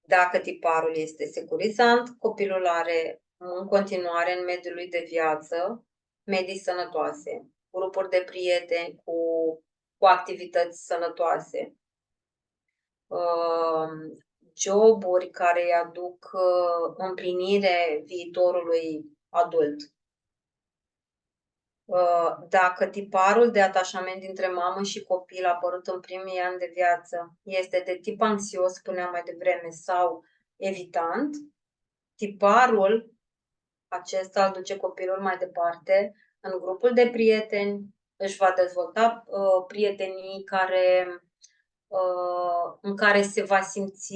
Dacă tiparul este securizant, copilul are în continuare în mediul lui de viață medii sănătoase, grupuri de prieteni cu activități sănătoase, joburi care îi aduc împlinire viitorului adult. Dacă tiparul de atașament dintre mamă și copil apărut în primii ani de viață este de tip anxios, spuneam mai devreme, sau evitant, tiparul acesta îl duce copilul mai departe în grupul de prieteni, își va dezvolta prietenii în care se va simți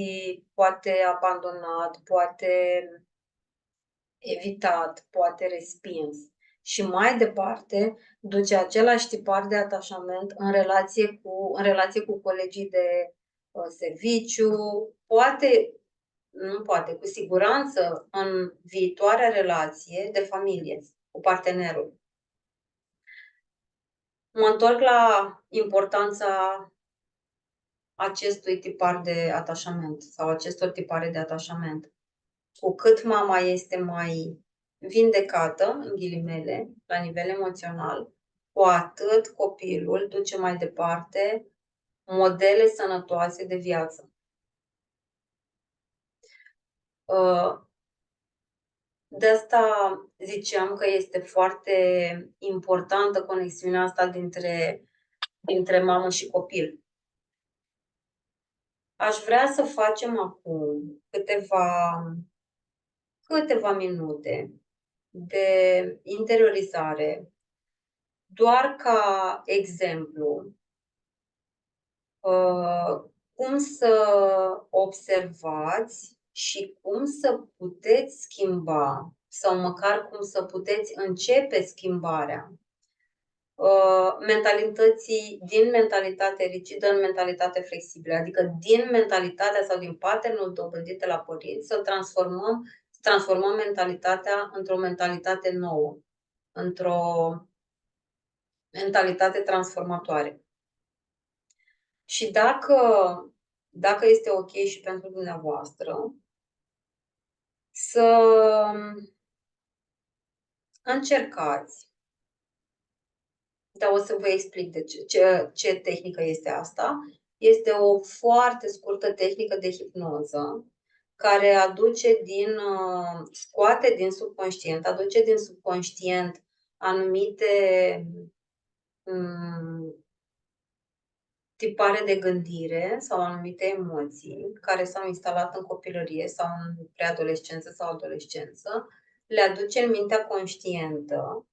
poate abandonat, poate evitat, poate respins. Și mai departe duce același tipar de atașament în relație cu colegii de serviciu, cu siguranță în viitoarea relație de familie cu partenerul. Mă întorc la importanța acestui tipar de atașament sau acestor tipare de atașament. Cu cât mama este mai vindecată, în ghilimele, la nivel emoțional, cu atât copilul duce mai departe modele sănătoase de viață. De asta ziceam că este foarte importantă conexiunea asta dintre mamă și copil. Aș vrea să facem acum câteva minute de interiorizare, doar ca exemplu, cum să observați și cum să puteți schimba sau măcar cum să puteți începe schimbarea din mentalitate rigidă în mentalitate flexibilă, adică din mentalitatea sau din patternul dobândit de la părinți să transformăm mentalitatea într-o mentalitate nouă, într-o mentalitate transformatoare. Și dacă este ok și pentru dumneavoastră, să încercați, dar o să vă explic ce tehnică este asta. Este o foarte scurtă tehnică de hipnoză care scoate din subconștient, aduce din subconștient anumite tipare de gândire sau anumite emoții care s-au instalat în copilărie sau în preadolescență sau adolescență, le aduce în mintea conștientă,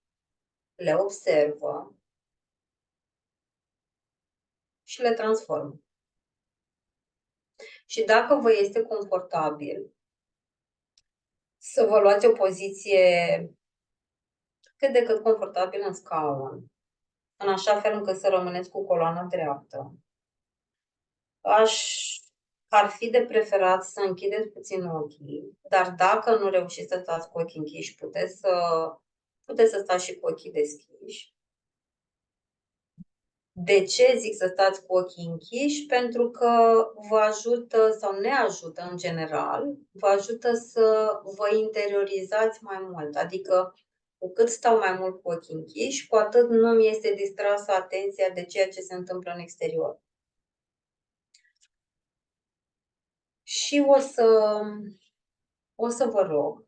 le observă și le transformă. Și dacă vă este confortabil, să vă luați o poziție cât de cât confortabil în scaun, în așa fel încât să rămâneți cu coloana dreaptă. Ar fi de preferat să închideți puțin ochii, dar dacă nu reușiți să stați cu ochii închiși, puteți să stați și cu ochii deschiși. De ce zic să stați cu ochii închiși? Pentru că vă ajută sau ne ajută în general, vă ajută să vă interiorizați mai mult. Adică cu cât stau mai mult cu ochii închiși, cu atât nu mi este distrasă atenția de ceea ce se întâmplă în exterior. Și o să vă rog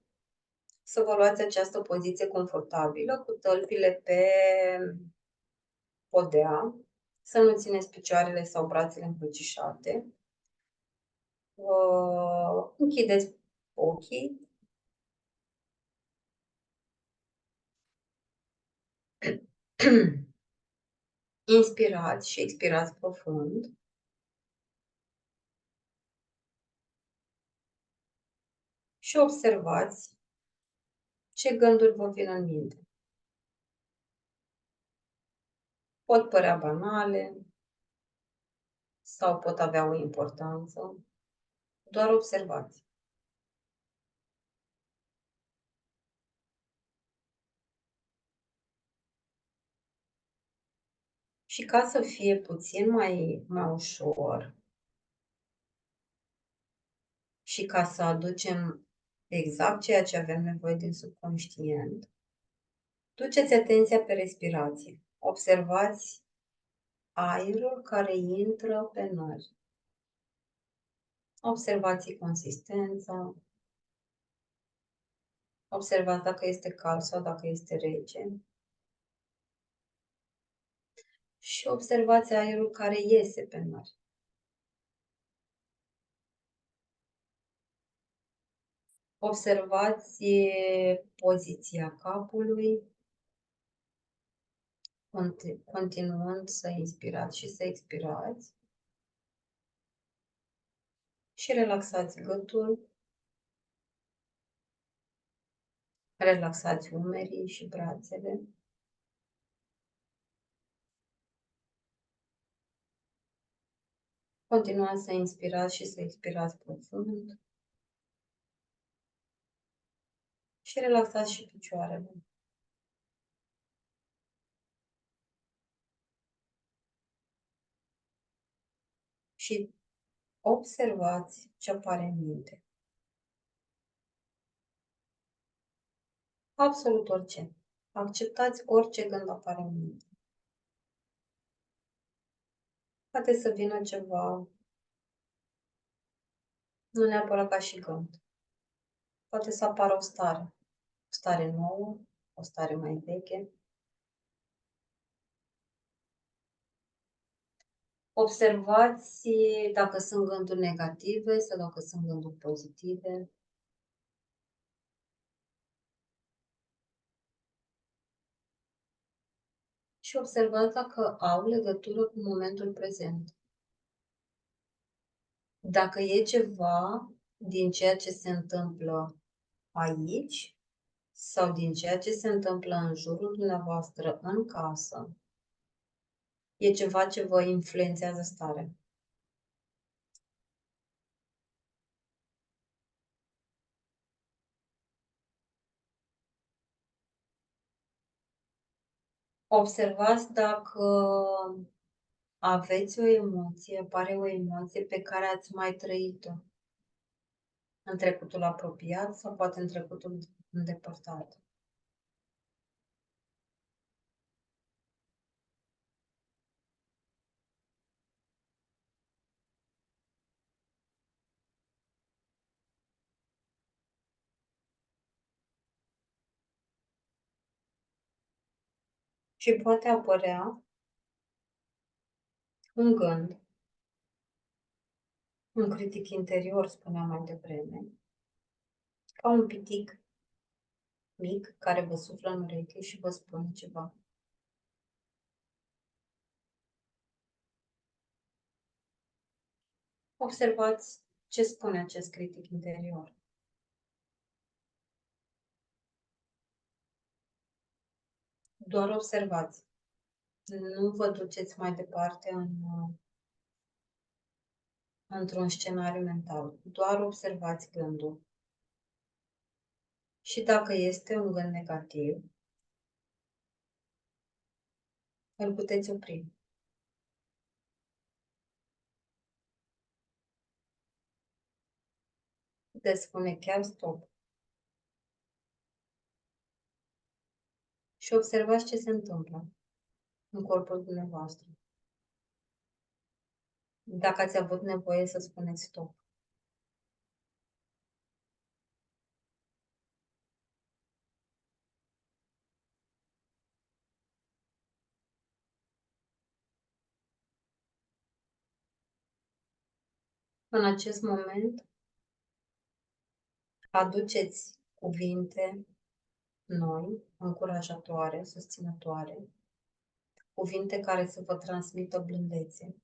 să vă luați această poziție confortabilă cu tălpile pe podea, să nu țineți picioarele sau brațele încrucișate. Închideți ochii. Inspirați și expirați profund. Și observați ce gânduri vă vin în minte. Pot părea banale sau pot avea o importanță. Doar observați. Și ca să fie puțin mai ușor și ca să aducem exact ceea ce avem nevoie din subconștient, duceți atenția pe respirație. Observați aerul care intră pe nări. Observați consistența. Observați dacă este cald sau dacă este rece. Și observați aerul care iese pe nări. Observați poziția capului, continuând să inspirați și să expirați. Și relaxați gâtul, relaxați umerii și brațele. Continuați să inspirați și să expirați profund. Și relaxați și picioarele. Și observați ce apare în minte. Absolut orice. Acceptați orice gând apare în minte. Poate să vină ceva, nu neapărat ca și gând. Poate să apară o stare nouă, o stare mai veche. Observați dacă sunt gânduri negative sau dacă sunt gânduri pozitive. Și observați dacă au legătură cu momentul prezent. Dacă e ceva din ceea ce se întâmplă aici sau din ceea ce se întâmplă în jurul dumneavoastră în casă, e ceva ce vă influențează starea. Observați dacă aveți o emoție, apare o emoție pe care ați mai trăit-o în trecutul apropiat sau poate în trecutul îndepărtat. Și poate apărea un gând, un critic interior, spuneam mai devreme, ca un pitic mic care vă suflă în ureche și vă spune ceva. Observați ce spune acest critic interior. Doar observați. Nu vă duceți mai departe într-un scenariu mental. Doar observați gândul. Și dacă este un gând negativ, îl puteți opri. Puteți spune chiar stop. Și observați ce se întâmplă în corpul dumneavoastră. Dacă ați avut nevoie să spuneți stop. În acest moment, aduceți cuvinte noi, încurajatoare, susținătoare, cuvinte care să vă transmită blândețe.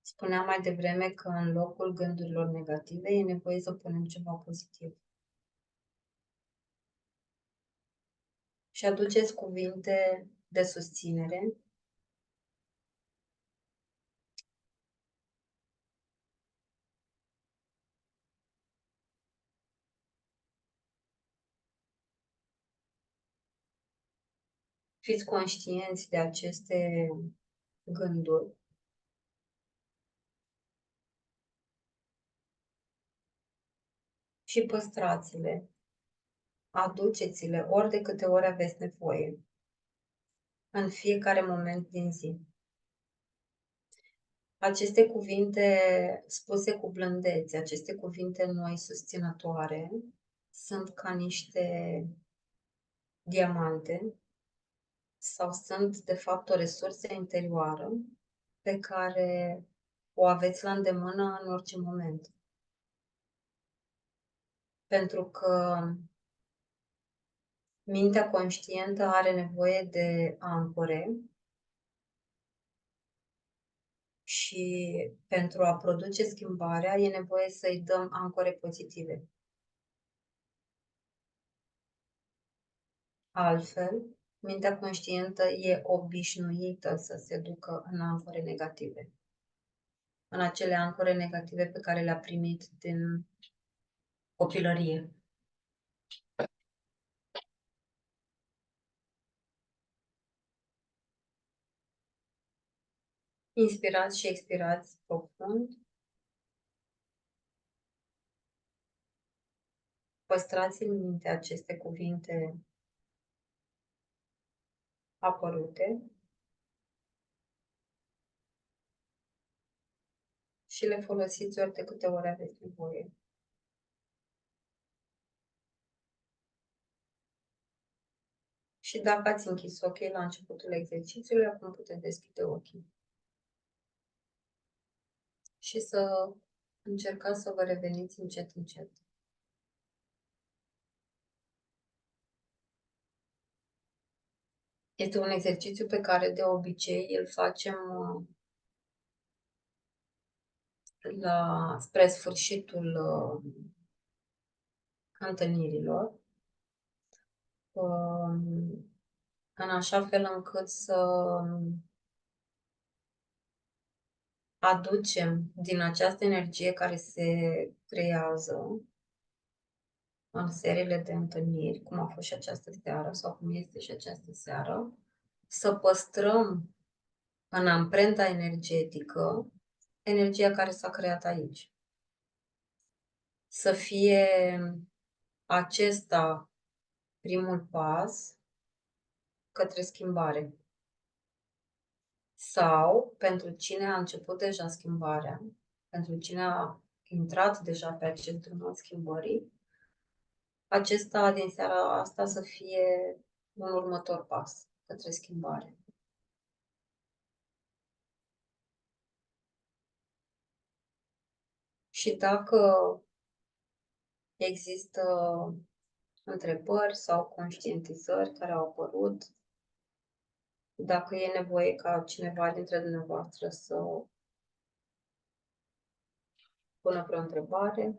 Spuneam mai devreme că în locul gândurilor negative e nevoie să punem ceva pozitiv. Și aduceți cuvinte de susținere. Fiți conștienți de aceste gânduri. Și păstrați-le. Aduceți-le ori de câte ori aveți nevoie. În fiecare moment din zi. Aceste cuvinte spuse cu blândețe, aceste cuvinte noi susținătoare, sunt ca niște diamante sau sunt, de fapt, o resursă interioară pe care o aveți la îndemână în orice moment. Pentru că mintea conștientă are nevoie de ancore și pentru a produce schimbarea e nevoie să-i dăm ancore pozitive. Altfel, mintea conștientă e obișnuită să se ducă în ancore negative. În acele ancore negative pe care le-a primit din copilărie. Inspirați și expirați profund. Păstrați în minte aceste cuvinte apărute și le folosiți ori de câte ori aveți nevoie. Și dacă ați închis ochii la începutul exercițiului, acum puteți deschide ochii. Și să încercați să vă reveniți încet, încet. Este un exercițiu pe care de obicei îl facem spre sfârșitul întâlnirilor, în așa fel încât să aducem din această energie care se creează în seriile de întâlniri, cum a fost și această seară sau cum este și această seară, să păstrăm în amprenta energetică energia care s-a creat aici. Să fie acesta primul pas către schimbare. Sau, pentru cine a început deja schimbarea, pentru cine a intrat deja pe acest drum al schimbării, acesta din seara asta să fie un următor pas către schimbare. Și dacă există întrebări sau conștientizări care au apărut, dacă e nevoie ca cineva dintre dumneavoastră să pună vreo întrebare,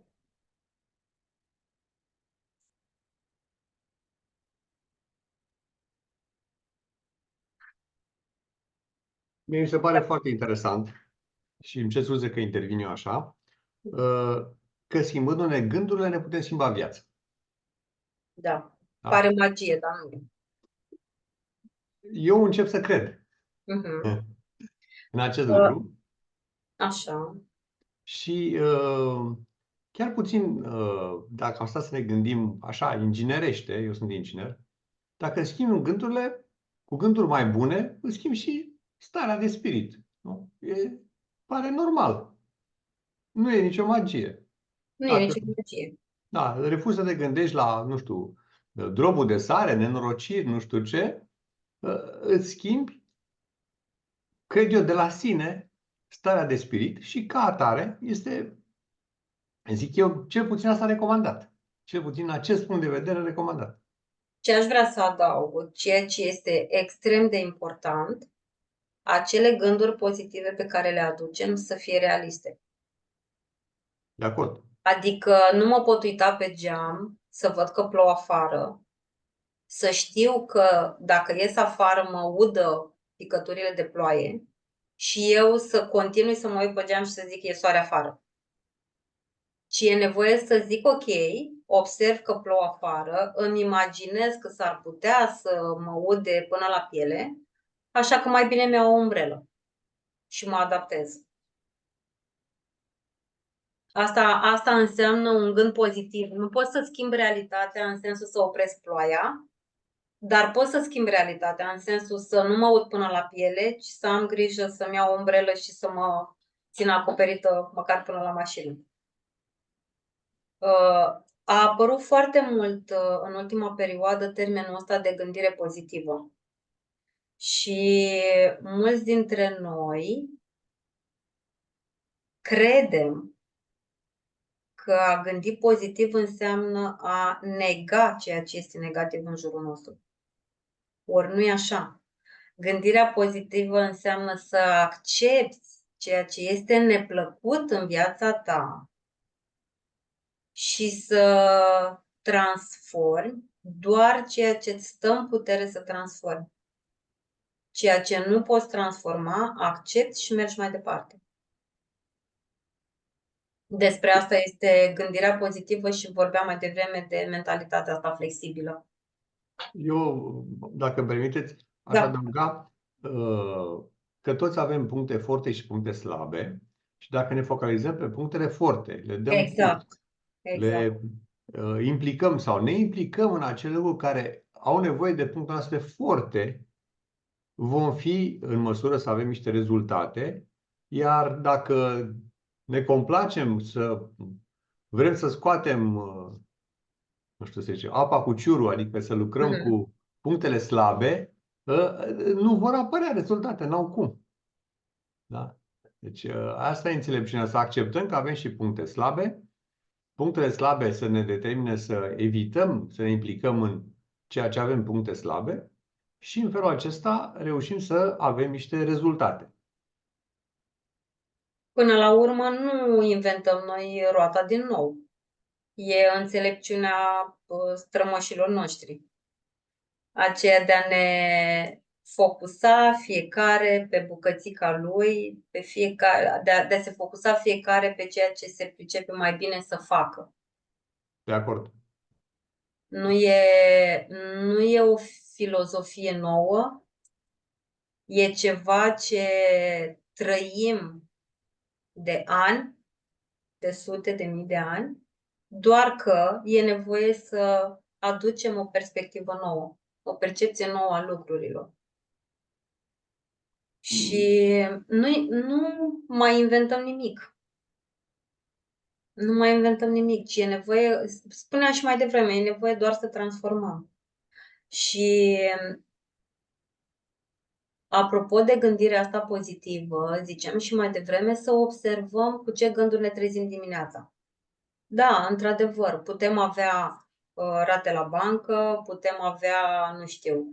Mie mi se pare foarte interesant și îmi cer scuze că intervin eu așa, că schimbându-ne gândurile ne putem schimba viața. da, Da? pare magie, dar nu e. Eu încep să cred în acest lucru Așa. și chiar puțin, dacă am stat să ne gândim așa, inginerește, eu sunt inginer, dacă schimbi gândurile cu gânduri mai bune, îți schimbi și starea de spirit. Nu? Pare normal. Nu e nicio magie. Nu e Dacă nicio magie. refuzi să te gândești la, nu știu, drobul de sare, nenorociri, nu știu ce, îți schimbi, cred eu, de la sine starea de spirit și ca atare este, zic eu, cel puțin asta recomandat. Cel puțin acest punct de vedere recomandat. Ce aș vrea să adaug, ceea ce este extrem de important, acele gânduri pozitive pe care le aducem să fie realiste. De acord. Adică nu mă pot uita pe geam să văd că plouă afară, să știu că dacă ies afară mă udă picăturile de ploaie și eu să continui să mă uit pe geam și să zic că e soare afară. ci e nevoie să zic ok, observ că plouă afară, îmi imaginez că s-ar putea să mă ude până la piele, așa că mai bine mi-au o umbrelă și mă adaptez. Asta înseamnă un gând pozitiv. Nu poți să schimbi realitatea în sensul să opresc ploaia, dar pot să schimb realitatea în sensul să nu mă ud până la piele, ci să am grijă să-mi iau o umbrelă și să mă țin acoperită măcar până la mașină. A apărut foarte mult în ultima perioadă termenul ăsta de gândire pozitivă. Și mulți dintre noi credem că a gândi pozitiv înseamnă a nega ceea ce este negativ în jurul nostru. Ori nu e așa. Gândirea pozitivă înseamnă să accepti ceea ce este neplăcut în viața ta și să transformi doar ceea ce îți stă în putere să transformi. Ceea ce nu poți transforma, accepti și mergi mai departe. Despre asta este gândirea pozitivă și vorbeam mai devreme de mentalitatea asta flexibilă. Eu, dacă îmi permiteți, aș Da. adăuga că toți avem puncte forte și puncte slabe și dacă ne focalizăm pe punctele forte, le dăm Exact. curs, Exact. le implicăm sau ne implicăm în acele lucruri care au nevoie de punctele noastre forte, vom fi în măsură să avem niște rezultate, iar dacă ne complacem să vrem să scoatem, nu știu să zice, apa cu ciurul, adică să lucrăm cu punctele slabe, nu vor apărea rezultate, n-au cum. Da? Deci asta e înțelepciunea, să acceptăm că avem și puncte slabe, punctele slabe să ne determine să evităm, să ne implicăm în ceea ce avem puncte slabe și în felul acesta reușim să avem niște rezultate. Până la urmă nu inventăm noi roata din nou. E înțelepciunea strămoșilor noștri. Aceea de a ne focusa fiecare pe bucățica lui, pe fiecare, de a se focusa fiecare pe ceea ce se pricepe mai bine să facă. De acord. Nu e o filozofie nouă, e ceva ce trăim de ani, de sute de mii de ani, doar că e nevoie să aducem o perspectivă nouă, o percepție nouă a lucrurilor. Și nu mai inventăm nimic. Nu mai inventăm nimic, ci e nevoie, spuneam și mai devreme, e nevoie doar să transformăm. Și apropo de gândirea asta pozitivă, ziceam și mai devreme să observăm cu ce gânduri ne trezim dimineața. Da, într-adevăr, putem avea rate la bancă, putem avea, nu știu,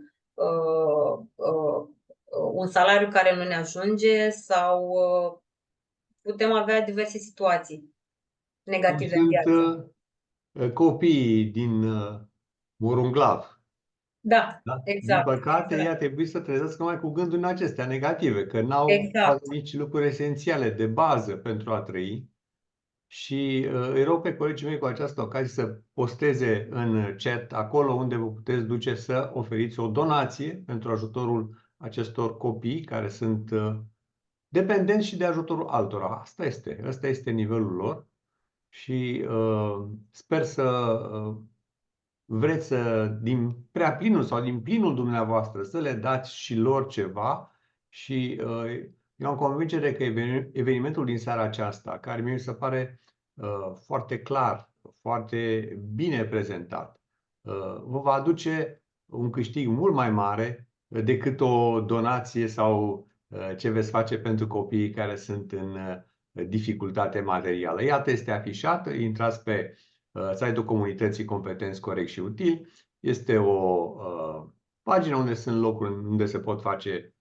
un salariu care nu ne ajunge sau putem avea diverse situații Cum negative în sunt viață. copiii din Murunglav. Da, Da? Din exact, păcate, ei exact, ar trebui să trezească numai cu gânduri acestea negative, că n-au exact. nici lucruri esențiale de bază pentru a trăi. Și îi rog pe colegii mei cu această ocazie să posteze în chat acolo unde vă puteți duce să oferiți o donație pentru ajutorul acestor copii care sunt dependenți și de ajutorul altora. Asta este nivelul lor și sper să vreți să, din prea plinul sau din plinul dumneavoastră, să le dați și lor ceva și eu am convingere că evenimentul din seara aceasta, care mi se pare foarte clar, foarte bine prezentat, vă va aduce un câștig mult mai mare decât o donație sau ce veți face pentru copiii care sunt în dificultate materială. Iată, este afișat, intrați pe site-ul comunității Competenți, Corect și Util. Este o pagină unde sunt locuri unde se pot face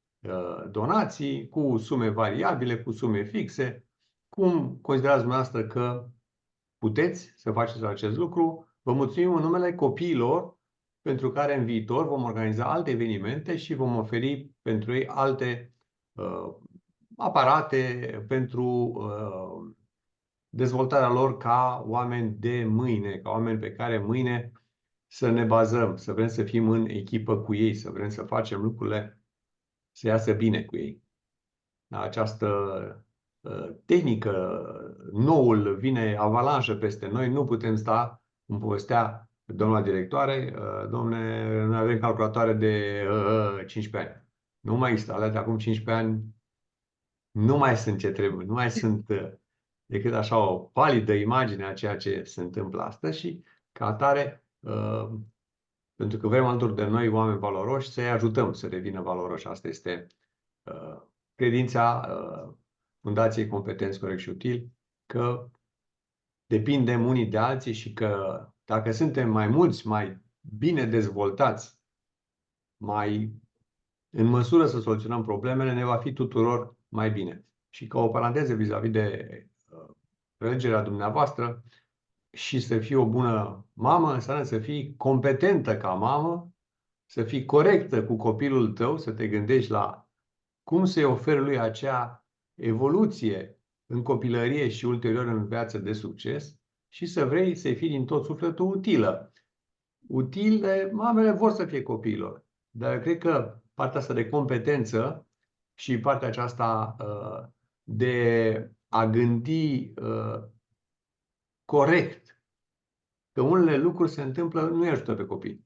donații cu sume variabile, cu sume fixe. Cum considerați dumneavoastră că puteți să faceți acest lucru? Vă mulțumim în numele copiilor pentru care în viitor vom organiza alte evenimente și vom oferi pentru ei alte aparate pentru dezvoltarea lor ca oameni de mâine, ca oameni pe care mâine să ne bazăm, să vrem să fim în echipă cu ei, să vrem să facem lucrurile să iasă bine cu ei. Această tehnică, noul vine avalanșă peste noi, nu putem sta, cum povestea doamna directoare, domne, noi avem calculatoare de 15 ani. Nu mai există, alea de acum 15 ani nu mai sunt ce trebuie, nu mai sunt decât așa o palidă imagine a ceea ce se întâmplă astăzi și ca atare, pentru că vrem alături de noi oameni valoroși, să-i ajutăm să devină valoroși. Asta este credința Fundației Competenți, Corect și Util, că depindem unii de alții și că dacă suntem mai mulți, mai bine dezvoltați, mai în măsură să soluționăm problemele, ne va fi tuturor mai bine. Și ca o paranteză vis-a-vis de prelegerea dumneavoastră, și să fii o bună mamă înseamnă să fii competentă ca mamă, să fii corectă cu copilul tău, să te gândești la cum să-i oferi lui acea evoluție în copilărie și ulterior în viață de succes și să vrei să-i fii din tot sufletul utilă. Utile, mamele vor să fie copiilor, dar eu cred că partea asta de competență și partea aceasta de a gândi corect, că unele lucruri se întâmplă, nu-i ajută pe copil.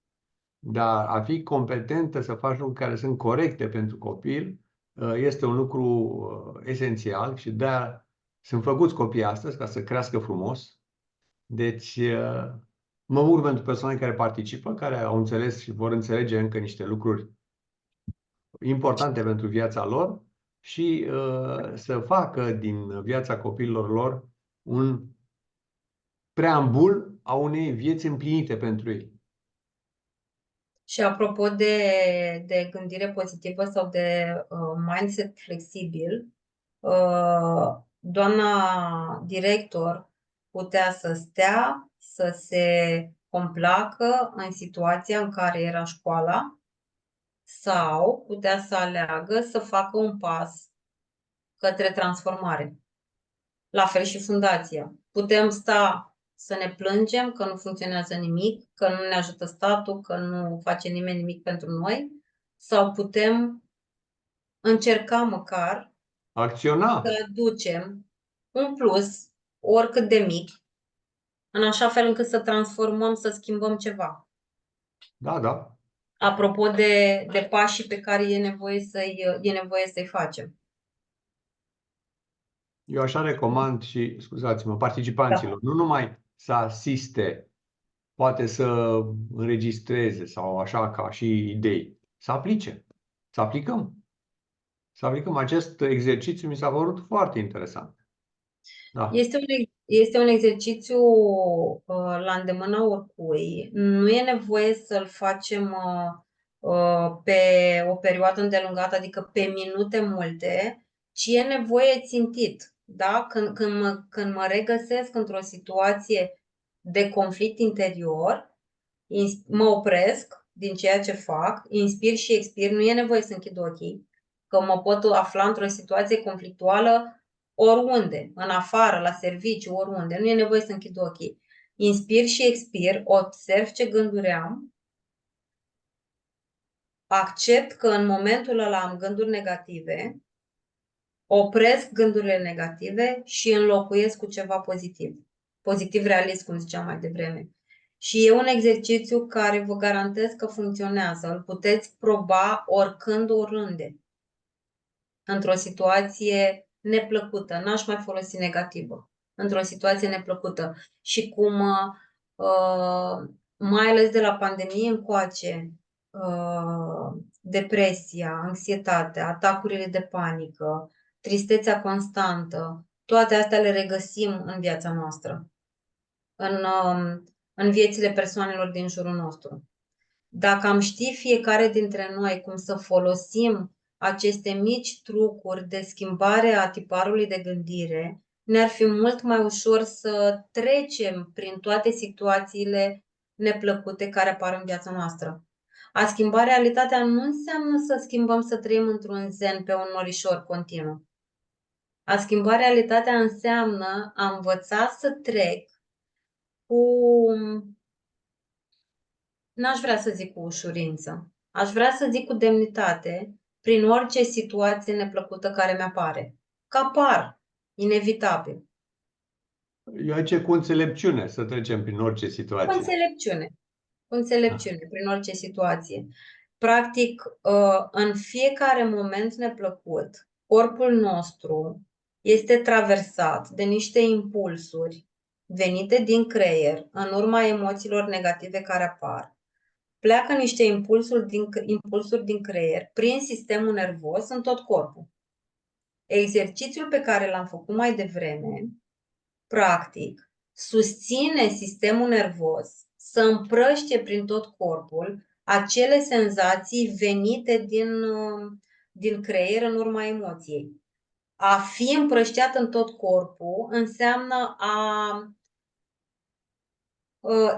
Dar a fi competentă să faci lucruri care sunt corecte pentru copil este un lucru esențial și de-aia sunt făcuți copiii astăzi ca să crească frumos. Deci mă bucur pentru persoane care participă, care au înțeles și vor înțelege încă niște lucruri importante pentru viața lor și să facă din viața copiilor lor un preambul a unei vieți împlinite pentru ei. Și apropo de gândire pozitivă sau de mindset flexibil, doamna director putea să stea, să se complacă în situația în care era școala sau putea să aleagă să facă un pas către transformare. La fel și fundația. Putem sta să ne plângem că nu funcționează nimic, că nu ne ajută statul, că nu face nimeni nimic pentru noi, sau putem încerca măcar Acționa. să aducem un plus, oricât de mic, în așa fel încât să transformăm, să schimbăm ceva. Da, da. Apropo de pașii pe care e nevoie să-i facem. Eu așa recomand și, scuzați-mă, participanților, nu numai să asiste, poate să înregistreze sau așa ca și idei, să aplice, să aplicăm. Să aplicăm acest exercițiu, mi s-a părut foarte interesant. Da. Este un exercițiu la îndemâna oricui. Nu e nevoie să-l facem pe o perioadă îndelungată, adică pe minute multe, ci e nevoie țintit. Da? Când mă regăsesc într-o situație de conflict interior, mă opresc din ceea ce fac, inspir și expir, nu e nevoie să închid ochii, că mă pot afla într-o situație conflictuală oriunde, în afară, la serviciu, oriunde, nu e nevoie să închid ochii. Inspir și expir, observ ce gânduri am, accept că în momentul ăla am gânduri negative, opresc gândurile negative și înlocuiesc cu ceva pozitiv. Pozitiv realist, cum ziceam mai devreme. Și e un exercițiu care vă garantez că funcționează. Îl puteți proba oricând, oriunde. Într-o situație neplăcută. N-aș mai folosi negativă. Într-o situație neplăcută. Și cum, mai ales de la pandemie încoace, depresia, anxietatea, atacurile de panică, tristețea constantă, toate astea le regăsim în viața noastră, în viețile persoanelor din jurul nostru. Dacă am ști fiecare dintre noi cum să folosim aceste mici trucuri de schimbare a tiparului de gândire, ne-ar fi mult mai ușor să trecem prin toate situațiile neplăcute care apar în viața noastră. A schimba realitatea nu înseamnă să schimbăm, să trăim într-un zen pe un norișor continuu. A schimba realitatea înseamnă a învăța să trec cu, n-aș vrea să zic cu ușurință, aș vrea să zic cu demnitate, prin orice situație neplăcută care mi-apare. Că apar, inevitabil. Eu aici cu înțelepciune să trecem prin orice Cu situație. înțelepciune. Cu Da. înțelepciune, prin orice situație. Practic, în fiecare moment neplăcut, corpul nostru este traversat de niște impulsuri venite din creier în urma emoțiilor negative care apar. Pleacă niște impulsuri din creier prin sistemul nervos în tot corpul. Exercițiul pe care l-am făcut mai devreme, practic, susține sistemul nervos să împrăștie prin tot corpul acele senzații venite din creier în urma emoției. A fi împrăștiat în tot corpul înseamnă a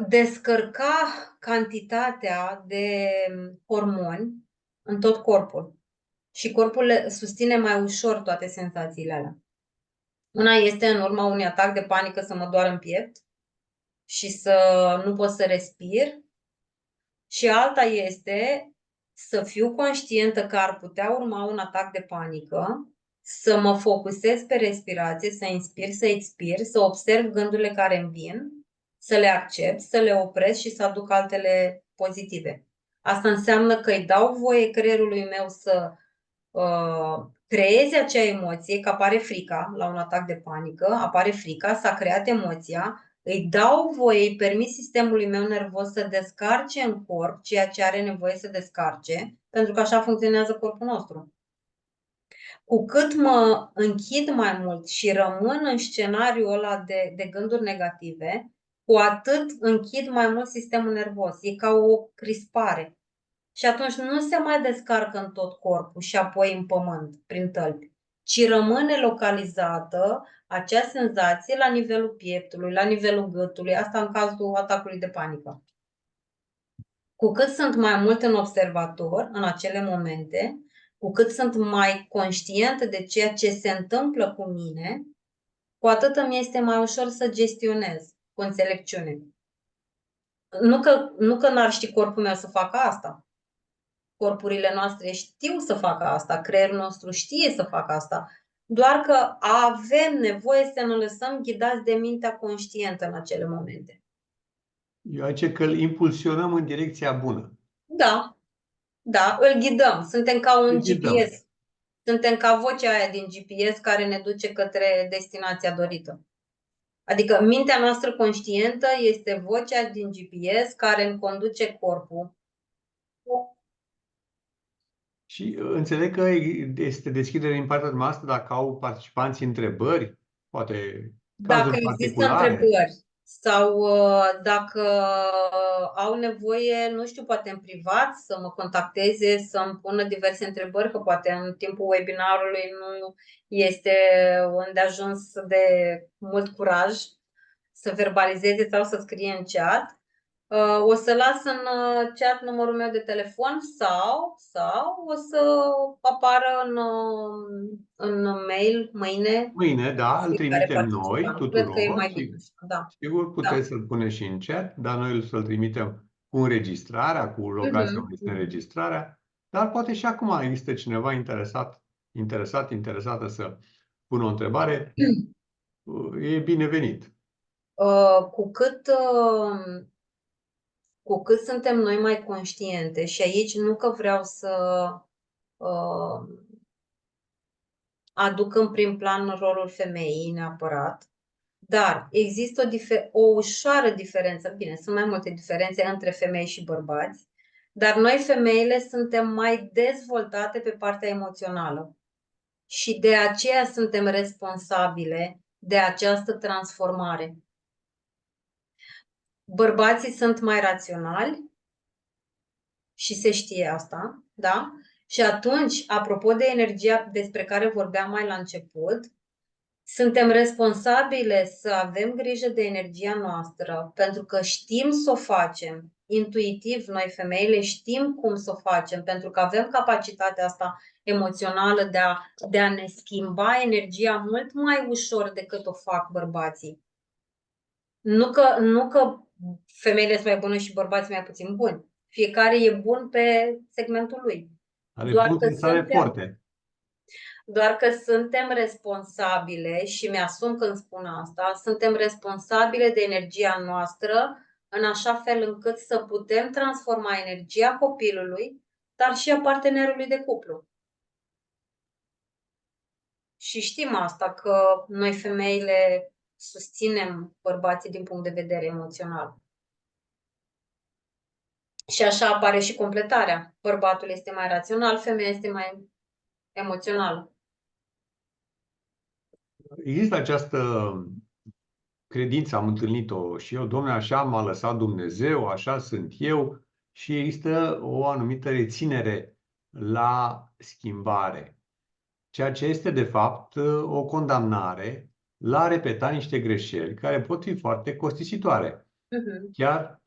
descărca cantitatea de hormoni în tot corpul. Și corpul le susține mai ușor toate senzațiile alea. Una este în urma unui atac de panică să mă doară în piept și să nu pot să respir. Și alta este să fiu conștientă că ar putea urma un atac de panică, să mă focusez pe respirație, să inspir, să expir, să observ gândurile care îmi vin, să le accept, să le opresc și să aduc altele pozitive. Asta înseamnă că îi dau voie creierului meu să creeze acea emoție, că apare frica la un atac de panică, apare frica, s-a creat emoția, îi dau voie, îi permit sistemului meu nervos să descarce în corp ceea ce are nevoie să descarce, pentru că așa funcționează corpul nostru. Cu cât mă închid mai mult și rămân în scenariul ăla de gânduri negative, cu atât închid mai mult sistemul nervos. E ca o crispare. Și atunci nu se mai descarcă în tot corpul și apoi în pământ, prin tălpi, ci rămâne localizată acea senzație la nivelul pieptului, la nivelul gâtului, asta în cazul atacului de panică. Cu cât sunt mai mult în observator în acele momente, cu cât sunt mai conștientă de ceea ce se întâmplă cu mine, cu atât îmi este mai ușor să gestionez cu înțelepciune. Nu că n-ar ști corpul meu să facă asta. Corpurile noastre știu să facă asta, creierul nostru știe să facă asta, doar că avem nevoie să ne lăsăm ghidați de mintea conștientă în acele momente. Eu aici că îl impulsionăm în direcția bună. Da, da, îl ghidăm. Suntem ca un Îl ghidăm. GPS. Suntem ca vocea aia din GPS care ne duce către destinația dorită. Adică mintea noastră conștientă este vocea din GPS care îmi conduce corpul. Și înțeleg că este deschidere din partea noastră dacă au participanții întrebări, poate Dacă cazuri există particulare. întrebări sau dacă au nevoie, nu știu, poate în privat să mă contacteze, să-mi pună diverse întrebări, că poate în timpul webinarului nu este îndeajuns de mult curaj să verbalizeze sau să scrie în chat. O să las în chat numărul meu de telefon sau o să apară în mail mâine. Mâine, da, îl Fiecare trimitem noi participant. Cred că e tuturor mai bine și așa. Da. sigur Da. puteți să-l puneți și în chat, dar noi să-l trimitem cu înregistrarea, cu locația unde este înregistrarea, dar poate și acum există cineva interesată să pună o întrebare, e binevenit. Cu cât suntem noi mai conștiente, și aici nu că vreau să uh, aduc în prim plan rolul femeii neapărat, dar există o ușoară diferență, bine, sunt mai multe diferențe între femei și bărbați, dar noi femeile suntem mai dezvoltate pe partea emoțională și de aceea suntem responsabile de această transformare. Bărbații sunt mai raționali și se știe asta, da? Și atunci, apropo de energia despre care vorbeam mai la început, suntem responsabile să avem grijă de energia noastră, pentru că știm să o facem intuitiv, noi femeile știm cum să o facem, pentru că avem capacitatea asta emoțională de a ne schimba energia mult mai ușor decât o fac bărbații. Nu că femeile sunt mai bune și bărbații mai puțin buni. Fiecare e bun pe segmentul lui. Are Doar punctele că sale suntem, forte. doar că suntem responsabile, și mi-asum când spun asta, suntem responsabile de energia noastră în așa fel încât să putem transforma energia copilului, dar și a partenerului de cuplu. Și știm asta, că noi femeile susținem bărbații din punct de vedere emoțional. Și așa apare și completarea. Bărbatul este mai rațional, femeia este mai emoțională. Există această credință, am întâlnit-o și eu, domnule, așa m-a lăsat Dumnezeu, așa sunt eu, și există o anumită reținere la schimbare, ceea ce este de fapt o condamnare la a repeta niște greșeli care pot fi foarte costisitoare. Chiar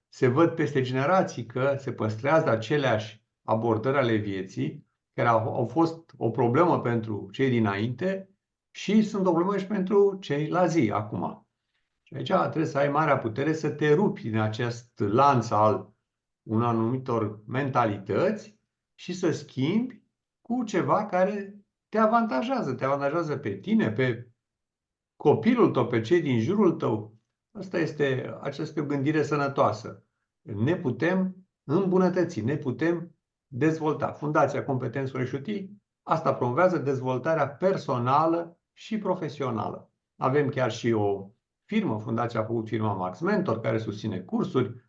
se văd peste generații că se păstrează aceleași abordări ale vieții, care au fost o problemă pentru cei dinainte și sunt o problemă și pentru cei la zi acum. Și aici trebuie să ai marea putere să te rupi din acest lanț al unor anumitor mentalități și să schimbi cu ceva care te avantajează. Te avantajează pe tine, pe copilul tău, pe cei din jurul tău. Aceasta este o gândire sănătoasă. Ne putem îmbunătăți, ne putem dezvolta. Fundația Competențelor și Utii, asta promovează dezvoltarea personală și profesională. Avem chiar și o firmă, Fundația a făcut firma Max Mentor, care susține cursuri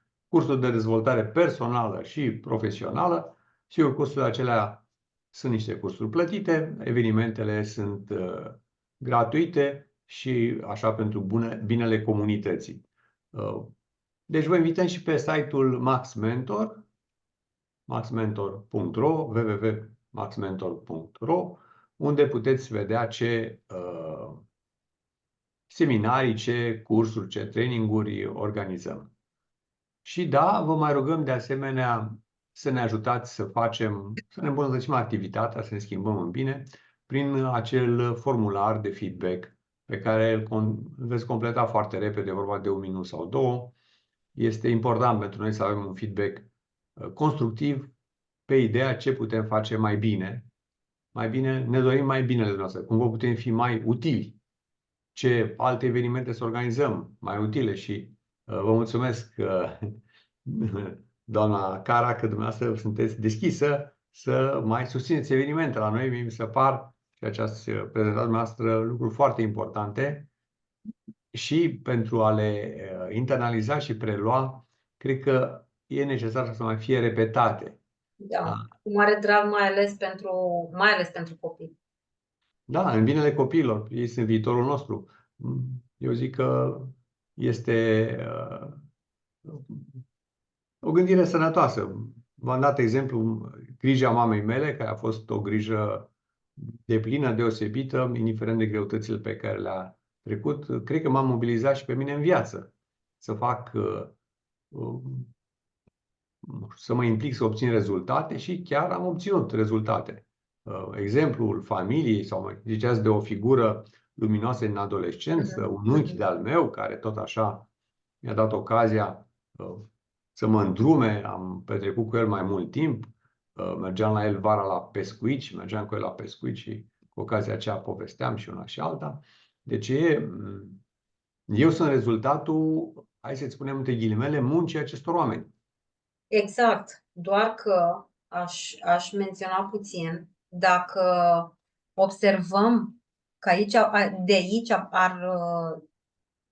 de dezvoltare personală și profesională. Sigur, cursurile acelea sunt niște cursuri plătite, evenimentele sunt gratuite și așa pentru binele comunității. Deci vă invităm și pe site-ul Max Mentor, maxmentor.ro, www.maxmentor.ro, unde puteți vedea ce seminarii, ce cursuri, ce traininguri organizăm. Și da, vă mai rugăm de asemenea să ne ajutați să ne îmbunătățim activitatea, să ne schimbăm în bine, prin acel formular de feedback pe care îl veți completa foarte repede, vorba de 1 minut sau 2. Este important pentru noi să avem un feedback constructiv pe ideea ce putem face mai bine. Mai bine, ne dorim mai binele noastre, cum vă putem fi mai utili, ce alte evenimente să organizăm mai utile și vă mulțumesc, doamna Cara, că dumneavoastră sunteți deschisă să mai susțineți evenimente la noi. Mi se par și această prezentare noastră lucruri foarte importante și pentru a le internaliza și prelua, cred că e necesar să mai fie repetate. Da, cu mare drag, mai ales pentru copii. Da, în binele copiilor. Ei sunt viitorul nostru. Eu zic că este o gândire sănătoasă. V-am dat exemplu grija mamei mele, care a fost o grijă deplină, deosebită, indiferent de greutățile pe care le-a trecut. Cred că m-a mobilizat și pe mine în viață să fac, să mă implic, să obțin rezultate și chiar am obținut rezultate. Exemplul familiei, sau mai ziceați de o figură luminoasă în adolescență, un unchi de-al meu, care tot așa mi-a dat ocazia să mă îndrume, am petrecut cu el mai mult timp, mergeam la el vara la pescuit și mergeam cu el la pescuit și cu ocazia aceea povesteam și una și alta. Deci eu sunt rezultatul, hai să spunem între ghilimele, muncii acestor oameni. Exact. Doar că aș menționa puțin, dacă observăm că de aici ar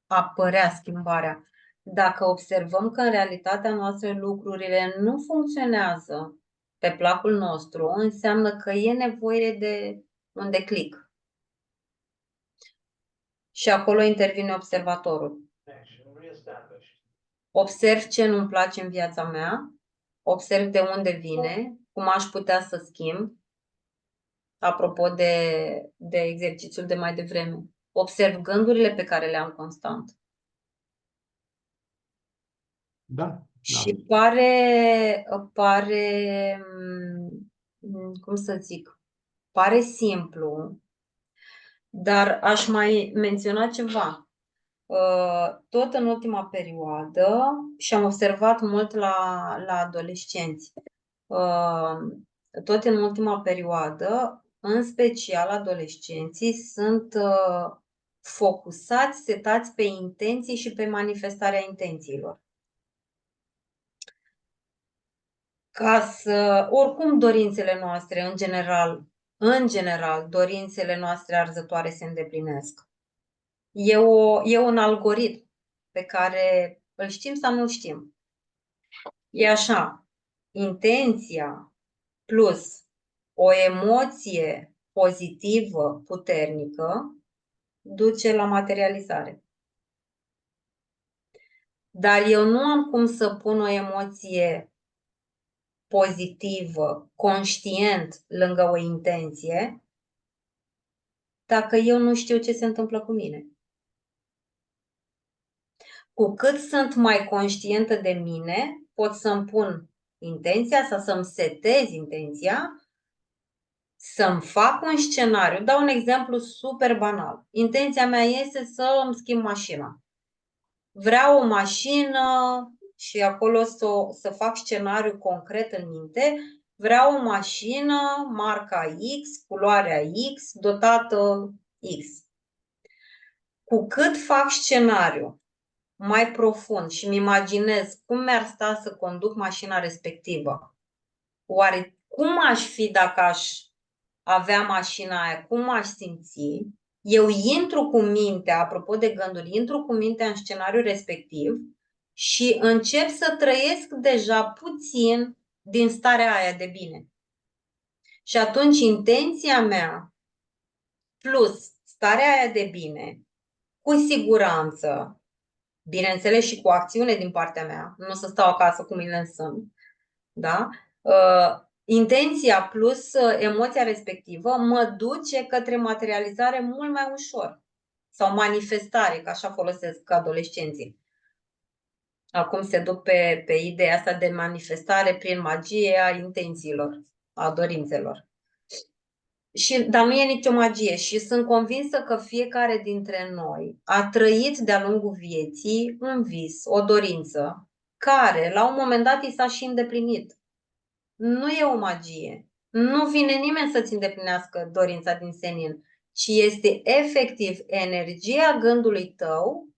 apărea schimbarea. Dacă observăm că în realitatea noastră lucrurile nu funcționează pe placul nostru, înseamnă că e nevoie de un declic. Și acolo intervine observatorul. Observ ce nu-mi place în viața mea, observ de unde vine, cum aș putea să schimb, apropo de exercițiul de mai devreme. Observ gândurile pe care le am constant. Da, da. Și pare, cum să zic, pare simplu, dar aș mai menționa ceva. Tot în ultima perioadă, și am observat mult la adolescenți, tot în ultima perioadă, în special adolescenții, sunt focusați, setați pe intenții și pe manifestarea intențiilor. Oricum dorințele noastre, în general, dorințele noastre arzătoare se îndeplinesc. E un algoritm pe care îl știm sau nu știm. E așa, intenția plus o emoție pozitivă, puternică, duce la materializare. Dar eu nu am cum să pun o emoție pozitivă, conștient, lângă o intenție, dacă eu nu știu ce se întâmplă cu mine. Cu cât sunt mai conștientă de mine, pot să-mi pun intenția sau să-mi setez intenția, să-mi fac un scenariu. Dau un exemplu super banal. Intenția mea este să îmi schimb mașina. Vreau o mașină și acolo să fac scenariu concret în minte. Vreau o mașină, marca X, culoarea X, dotată X. Cu cât fac scenariu mai profund și îmi imaginez cum mi-ar sta să conduc mașina respectivă, oare cum aș fi dacă aș avea mașina aia, cum m-aș simți, eu intru cu mintea, apropo de gânduri, intru cu mintea în scenariul respectiv și încep să trăiesc deja puțin din starea aia de bine. Și atunci intenția mea plus starea aia de bine, cu siguranță, bineînțeles și cu acțiune din partea mea, nu să stau acasă cu mine în sân, da? Intenția plus emoția respectivă mă duce către materializare mult mai ușor. Sau manifestare, că așa folosesc adolescenții. Acum se duc pe ideea asta de manifestare prin magie a intențiilor, a dorințelor. Dar nu e nicio magie și sunt convinsă că fiecare dintre noi a trăit de-a lungul vieții un vis, o dorință, care la un moment dat i s-a și îndeplinit. Nu e o magie. Nu vine nimeni să-ți îndeplinească dorința din senin, ci este efectiv energia gândului tău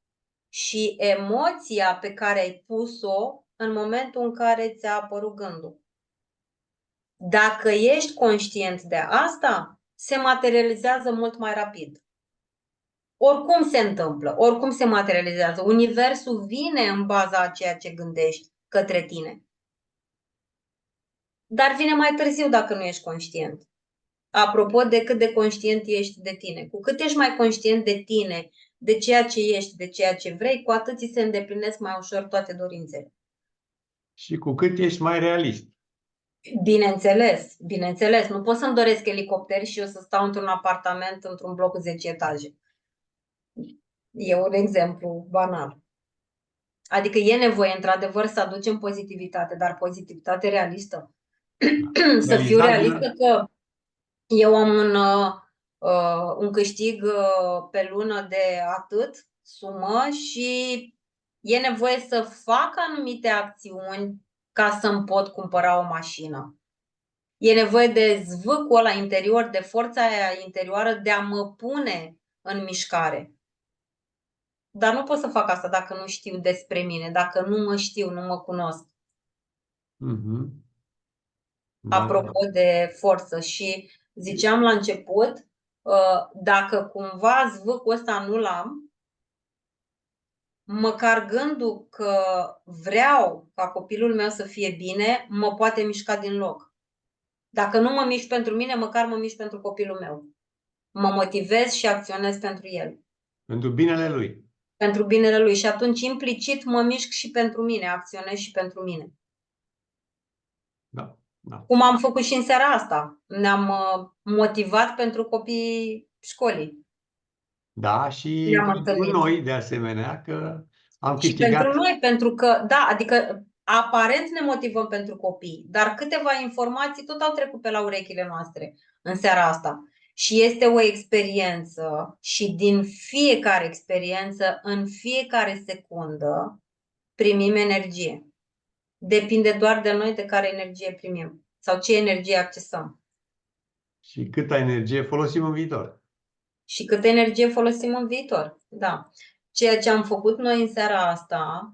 și emoția pe care ai pus-o în momentul în care ți-a apărut gândul. Dacă ești conștient de asta, se materializează mult mai rapid. Oricum se întâmplă, oricum se materializează. Universul vine în baza a ceea ce gândești către tine. Dar vine mai târziu dacă nu ești conștient. Apropo de cât de conștient ești de tine. Cu cât ești mai conștient de tine, de ceea ce ești, de ceea ce vrei, cu atât ți se îndeplinesc mai ușor toate dorințele. Și cu cât ești mai realist. Bineînțeles, bineînțeles. Nu pot să-mi doresc elicopter și eu să stau într-un apartament, într-un bloc cu 10 etaje. E un exemplu banal. Adică e nevoie, într-adevăr, să aducem pozitivitate, dar pozitivitate realistă. Să fiu realistă că eu am un câștig pe lună de atât sumă și e nevoie să fac anumite acțiuni ca să-mi pot cumpăra o mașină. E nevoie de zvâcul ăla interior, de forța aia interioară de a mă pune în mișcare. Dar nu pot să fac asta dacă nu știu despre mine, dacă nu mă știu, nu mă cunosc. Mm-hmm. Apropo de forță și ziceam la început, dacă cumva zvâcul ăsta nu l-am, măcar gândul că vreau ca copilul meu să fie bine, mă poate mișca din loc. Dacă nu mă mișc pentru mine, măcar mă mișc pentru copilul meu. Mă motivez și acționez pentru el. Pentru binele lui. Pentru binele lui. Și atunci implicit mă mișc și pentru mine, acționez și pentru mine. Da, da. Cum am făcut și în seara asta. Ne-am motivat pentru copiii școlii. Da, și Ne-am pentru întâlnit. noi, de asemenea, că Am Și câștigat. pentru noi, pentru că, da, adică aparent ne motivăm pentru copii, dar câteva informații tot au trecut pe la urechile noastre în seara asta. Și este o experiență și din fiecare experiență, în fiecare secundă, primim energie. Depinde doar de noi de care energie primim sau ce energie accesăm. Și câtă energie folosim în viitor. Și câtă energie folosim în viitor. Da. Ceea ce am făcut noi în seara asta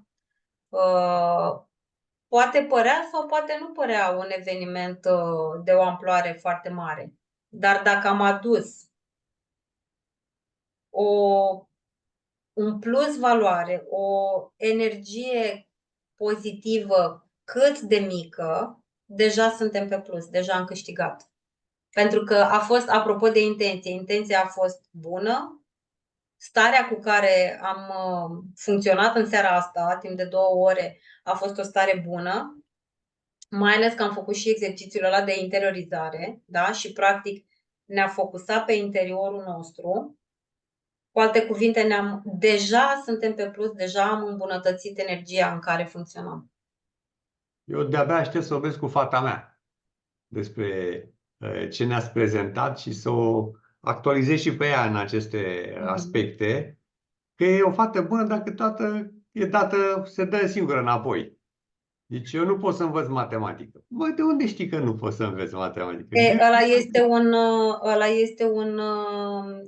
poate părea sau poate nu părea un eveniment de o amploare foarte mare. Dar dacă am adus un plus valoare, o energie pozitivă cât de mică, deja suntem pe plus, deja am câștigat. Pentru că a fost, apropo de intenție, intenția a fost bună, starea cu care am funcționat în seara asta, timp de 2 ore, a fost o stare bună, mai ales că am făcut și exercițiul ăla de interiorizare, da? Și practic ne-a focusat pe interiorul nostru. Cu alte cuvinte, deja suntem pe plus, deja am îmbunătățit energia în care funcționăm. Eu de-abia aștept să vorbesc cu fata mea despre ce ne-ați prezentat și să o actualizez și pe ea în aceste aspecte. Că e o fată bună, dar câteodată e dată, se dă singură înapoi. Deci eu nu pot să învăț matematică. Bă, de unde știi că nu poți să înveți matematică? Ăla este un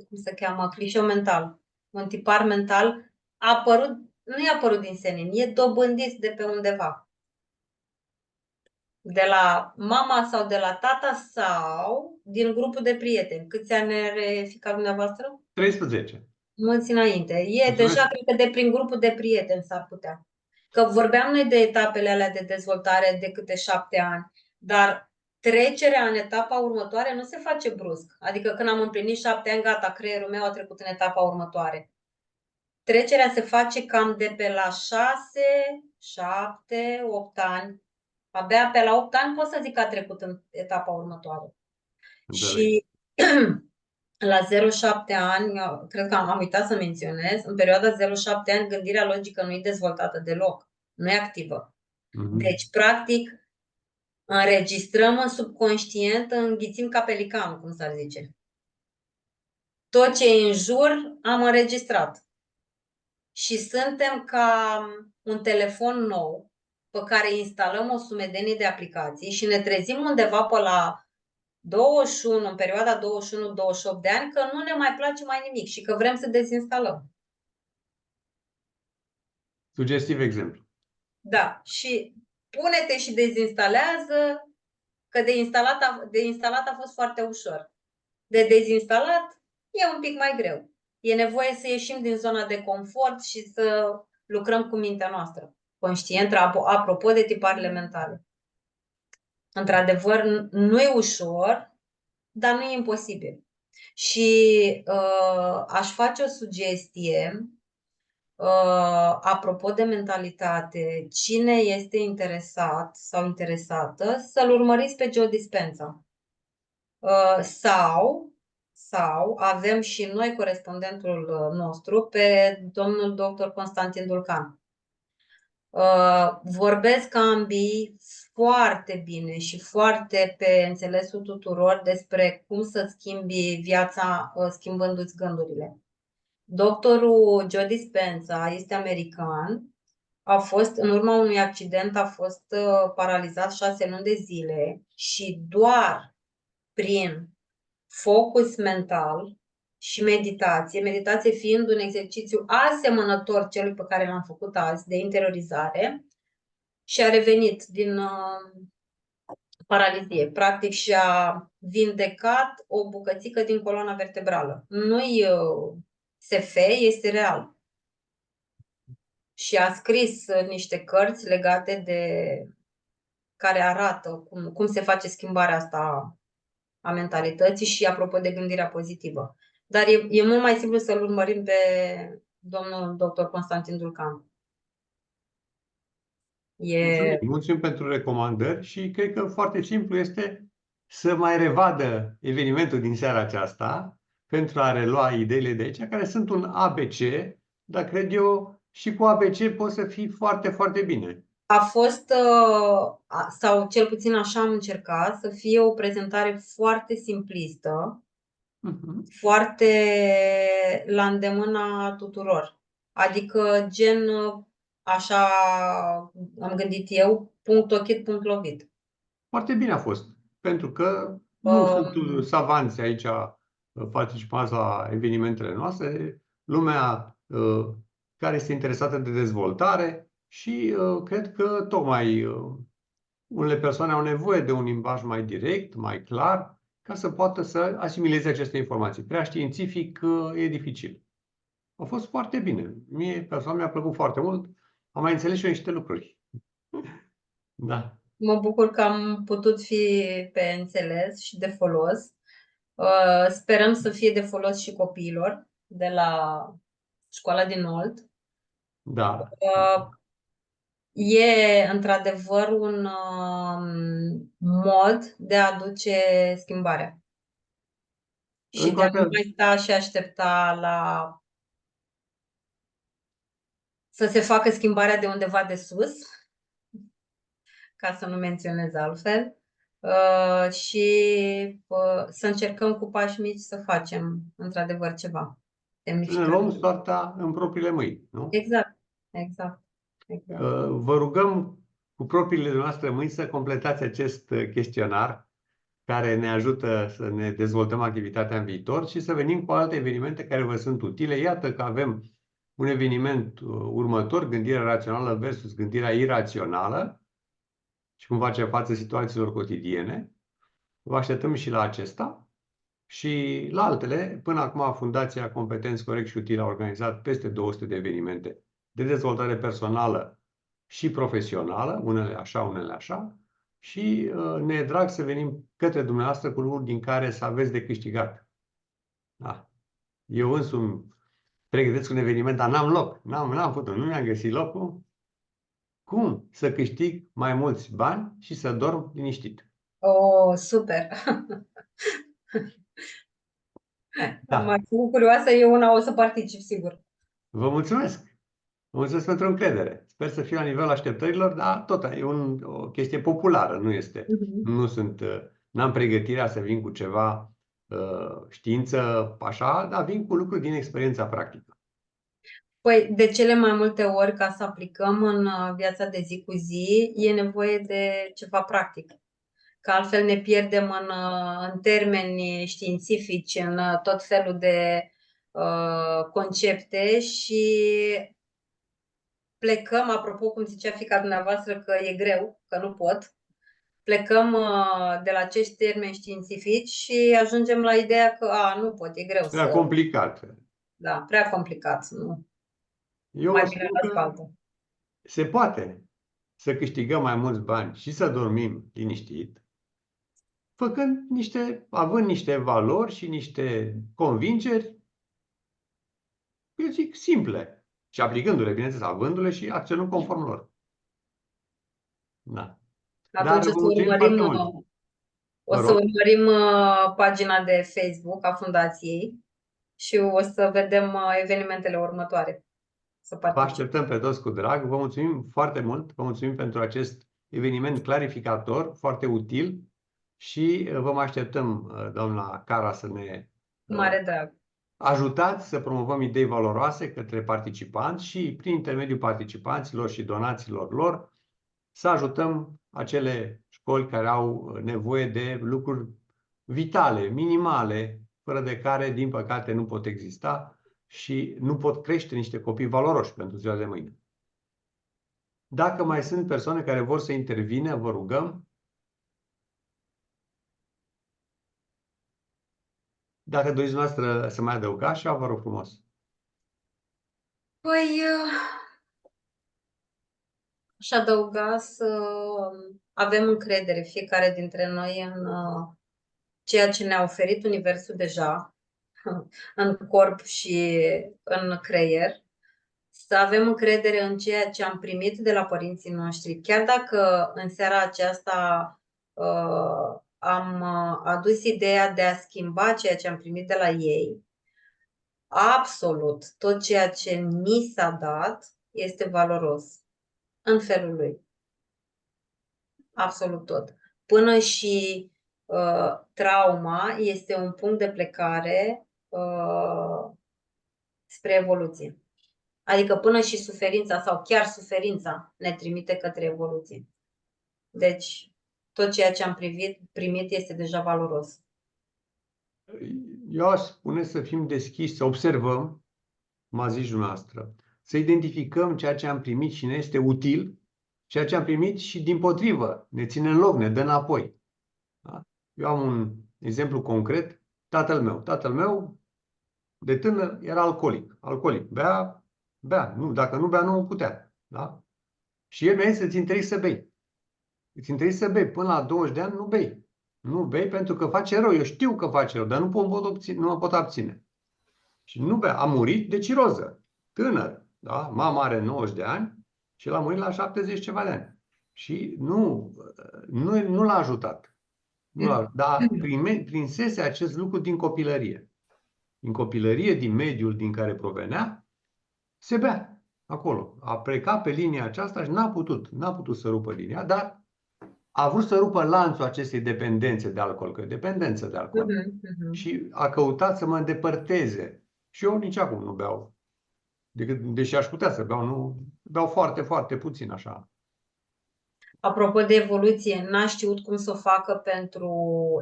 cum se cheamă, clișeu mental, un tipar mental nu i-a apărut din senin, e dobândit de pe undeva. De la mama sau de la tata sau din grupul de prieteni. Câți ani are fiica dumneavoastră? 13. Mulți înainte. E Mulțumesc. deja, cred că de prin grupul de prieteni s-ar putea. Că vorbeam noi de etapele alea de dezvoltare de câte 7 ani, dar trecerea în etapa următoare nu se face brusc. Adică când am împlinit 7 ani, gata, creierul meu a trecut în etapa următoare. Trecerea se face cam de pe la 6, 7, 8 ani. Abia pe la 8 ani pot să zic că a trecut în etapa următoare. Înțeleg. Și la 0,7 ani, cred că am uitat să menționez, în perioada 0,7 ani gândirea logică nu e dezvoltată deloc, nu e activă. Deci, practic, înregistrăm în subconștient, înghițim ca pelicanul, cum s-ar zice. Tot ce e în jur am înregistrat. Și suntem ca un telefon nou pe care instalăm o sumedenie de aplicații și ne trezim undeva pe la 21, în perioada 21-28 de ani, că nu ne mai place mai nimic și că vrem să dezinstalăm. Sugestiv exemplu. Da, și pune-te și dezinstalează, că de instalat a fost foarte ușor. De dezinstalat e un pic mai greu. E nevoie să ieșim din zona de confort și să lucrăm cu mintea noastră conștientă, apropo de tiparele mentale. Într-adevăr, nu e ușor, dar nu e imposibil. Și aș face o sugestie apropo de mentalitate. Cine este interesat sau interesată, să-l urmăriți pe Joe Dispenza. Sau avem și noi corespondentul nostru pe domnul dr. Constantin Dulcan. Vorbesc ambii foarte bine și foarte pe înțelesul tuturor despre cum să schimbi viața schimbându-ți gândurile. Doctorul Joe Dispenza este american. În urma unui accident, a fost paralizat 6 luni de zile și doar prin focus mental și meditație fiind un exercițiu asemănător celui pe care l-am făcut azi de interiorizare, și a revenit din paralizie. Practic și-a vindecat o bucățică din coloana vertebrală. Nu-i SF, este real. Și a scris niște cărți legate de care arată cum se face schimbarea asta a mentalității și apropo de gândirea pozitivă. Dar e mult mai simplu să-l urmărim pe domnul dr. Constantin Dulcan. Mulțumim pentru recomandări și cred că foarte simplu este să mai revadă evenimentul din seara aceasta pentru a relua ideile de aici, care sunt un ABC, dar cred eu și cu ABC poți să fii foarte, foarte bine. A fost, sau cel puțin așa am încercat, să fie o prezentare foarte simplistă, Mhm. foarte la îndemâna tuturor. Adică gen, așa am gândit eu, punct ochit, punct lovit. Foarte bine a fost, pentru că nu sunt Um, savanți aici participați la evenimentele noastre, lumea care este interesată de dezvoltare și cred că tocmai unele persoane au nevoie de un limbaj mai direct, mai clar, ca să poată să asimileze aceste informații. Prea științific e dificil. A fost foarte bine. Mie personal mi-a plăcut foarte mult. Am mai înțeles și eu niște lucruri. Da. Mă bucur că am putut fi pe înțeles și de folos. Sperăm să fie de folos și copiilor de la școala din Olt. Da. Uh, E într-adevăr un mod de a aduce schimbarea și Încă de o a nu dată, mai sta și aștepta la să se facă schimbarea de undeva de sus, ca să nu menționez altfel, și să încercăm cu pași mici să facem într-adevăr ceva să ne luăm semnificativ. soarta în propriile mâini, nu? Exact, exact, exact. Vă rugăm cu propriile noastre mâini să completați acest chestionar care ne ajută să ne dezvoltăm activitatea în viitor și să venim cu alte evenimente care vă sunt utile. Iată că avem un eveniment următor, gândirea rațională versus gândirea irațională și cum face față situațiilor cotidiene. Vă așteptăm și la acesta și la altele. Până acum, Fundația Competenți Corect și Util a organizat peste 200 de evenimente de dezvoltare personală și profesională, unele așa, unele așa, și ne e drag să venim către dumneavoastră cu lucruri din care să aveți de câștigat. Da. Eu însumi pregătesc un eveniment, dar n-am loc, n-am putut, nu mi-am găsit locul. Cum să câștig mai mulți bani și să dorm liniștit? Oh, super! M-ați Da, făcut curioasă, eu una o să particip, sigur. vă mulțumesc! Vă mulțumesc pentru încredere. Sper să fiu la nivelul așteptărilor, dar tot e o chestie populară, nu este. Mhm. Nu sunt, n-am pregătirea să vin cu ceva știință așa, dar vin cu lucruri din experiența practică. Păi, de cele mai multe ori, ca să aplicăm în viața de zi cu zi, e nevoie de ceva practic. Că altfel ne pierdem în termeni științifici, în tot felul de concepte și plecăm, apropo cum zicea fiica dumneavoastră că e greu, că nu pot, plecăm de la acești termeni științifici și ajungem la ideea că nu pot, e greu Prea să... complicat. Da, prea complicat, nu. Eu vă Mai bine spun la că spaltă. se poate să câștigăm mai mulți bani și să dormim liniștit, având niște valori și niște convingeri, eu zic, simple. Și aplicându-le, bineînțeles, avându-le și acționând conform lor. Da. Dar Atunci vă mulțumim foarte mult. o Vă să rog, urmărim pagina de Facebook a Fundației și o să vedem evenimentele următoare. Să vă particip. așteptăm pe toți cu drag. Vă mulțumim foarte mult. Vă mulțumim pentru acest eveniment clarificator, foarte util și vă mai așteptăm, doamna Cara, să ne Mare drag. ajutați să promovăm idei valoroase către participanți și, prin intermediul participanților și donațiilor lor, să ajutăm acele școli care au nevoie de lucruri vitale, minimale, fără de care, din păcate, nu pot exista și nu pot crește niște copii valoroși pentru ziua de mâine. Dacă mai sunt persoane care vor să intervină, vă rugăm. Dacă doriți noastră să mai adăugați, așa, vă rog frumos. Păi, aș adăuga să avem încredere fiecare dintre noi în ceea ce ne-a oferit Universul deja, în corp și în creier, să avem încredere în ceea ce am primit de la părinții noștri. Chiar dacă în seara aceasta am adus ideea de a schimba ceea ce am primit de la ei, absolut tot ceea ce ni s-a dat este valoros în felul lui. Absolut tot. Până și trauma este un punct de plecare spre evoluție. Adică până și suferința sau chiar suferința ne trimite către evoluție. Deci tot ceea ce am primit este deja valoros. Eu aș spune să fim deschiși, să observăm, cum a zis dumneavoastră, să identificăm ceea ce am primit și ne este util, ceea ce am primit și dimpotrivă ne ține în loc, ne dă înapoi. Da? Eu am un exemplu concret, tatăl meu. Tatăl meu, de tânăr, era alcoolic. Bea. Nu, dacă nu bea, nu putea. Da? Și el mi-a zis, îți interesează să bei. Îți interesează să bei. Până la 20 de ani nu bei. Nu bei pentru că face rău. Eu știu că face rău, dar nu mă pot abține. Și nu bea. A murit de ciroză. Tânăr. Da? Mama are 90 de ani și el a murit la 70 ceva de ani. Și nu l-a ajutat. Dar prinsese acest lucru din copilărie. Din copilărie, din mediul din care provenea, se bea acolo. A plecat pe linia aceasta și n-a putut să rupă linia, dar a vrut să rupă lanțul acestei dependențe de alcool, că e dependență de alcool. Și a căutat să mă îndepărteze. Și eu nici acum nu beau. Deși aș putea să beau, nu beau foarte, foarte puțin așa. Apropo de evoluție, n-a știut cum să o facă pentru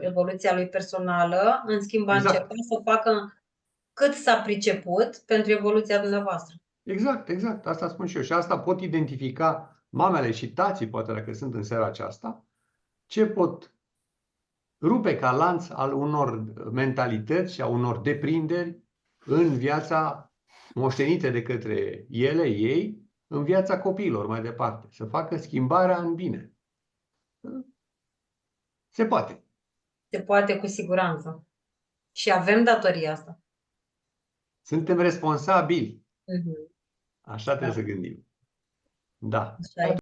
evoluția lui personală, în schimb a încercat să o facă cât s-a priceput pentru evoluția dumneavoastră. Exact. Asta spun și eu. Și asta pot identifica mamele și tații, poate dacă sunt în seara aceasta, ce pot rupe ca lanț al unor mentalități și a unor deprinderi în viața moștenită de către ei, în viața copiilor mai departe. Să facă schimbarea în bine. Se poate. Se poate cu siguranță. Și avem datoria asta. Suntem responsabili. Mhm. Așa trebuie să gândim. Da. Așa e.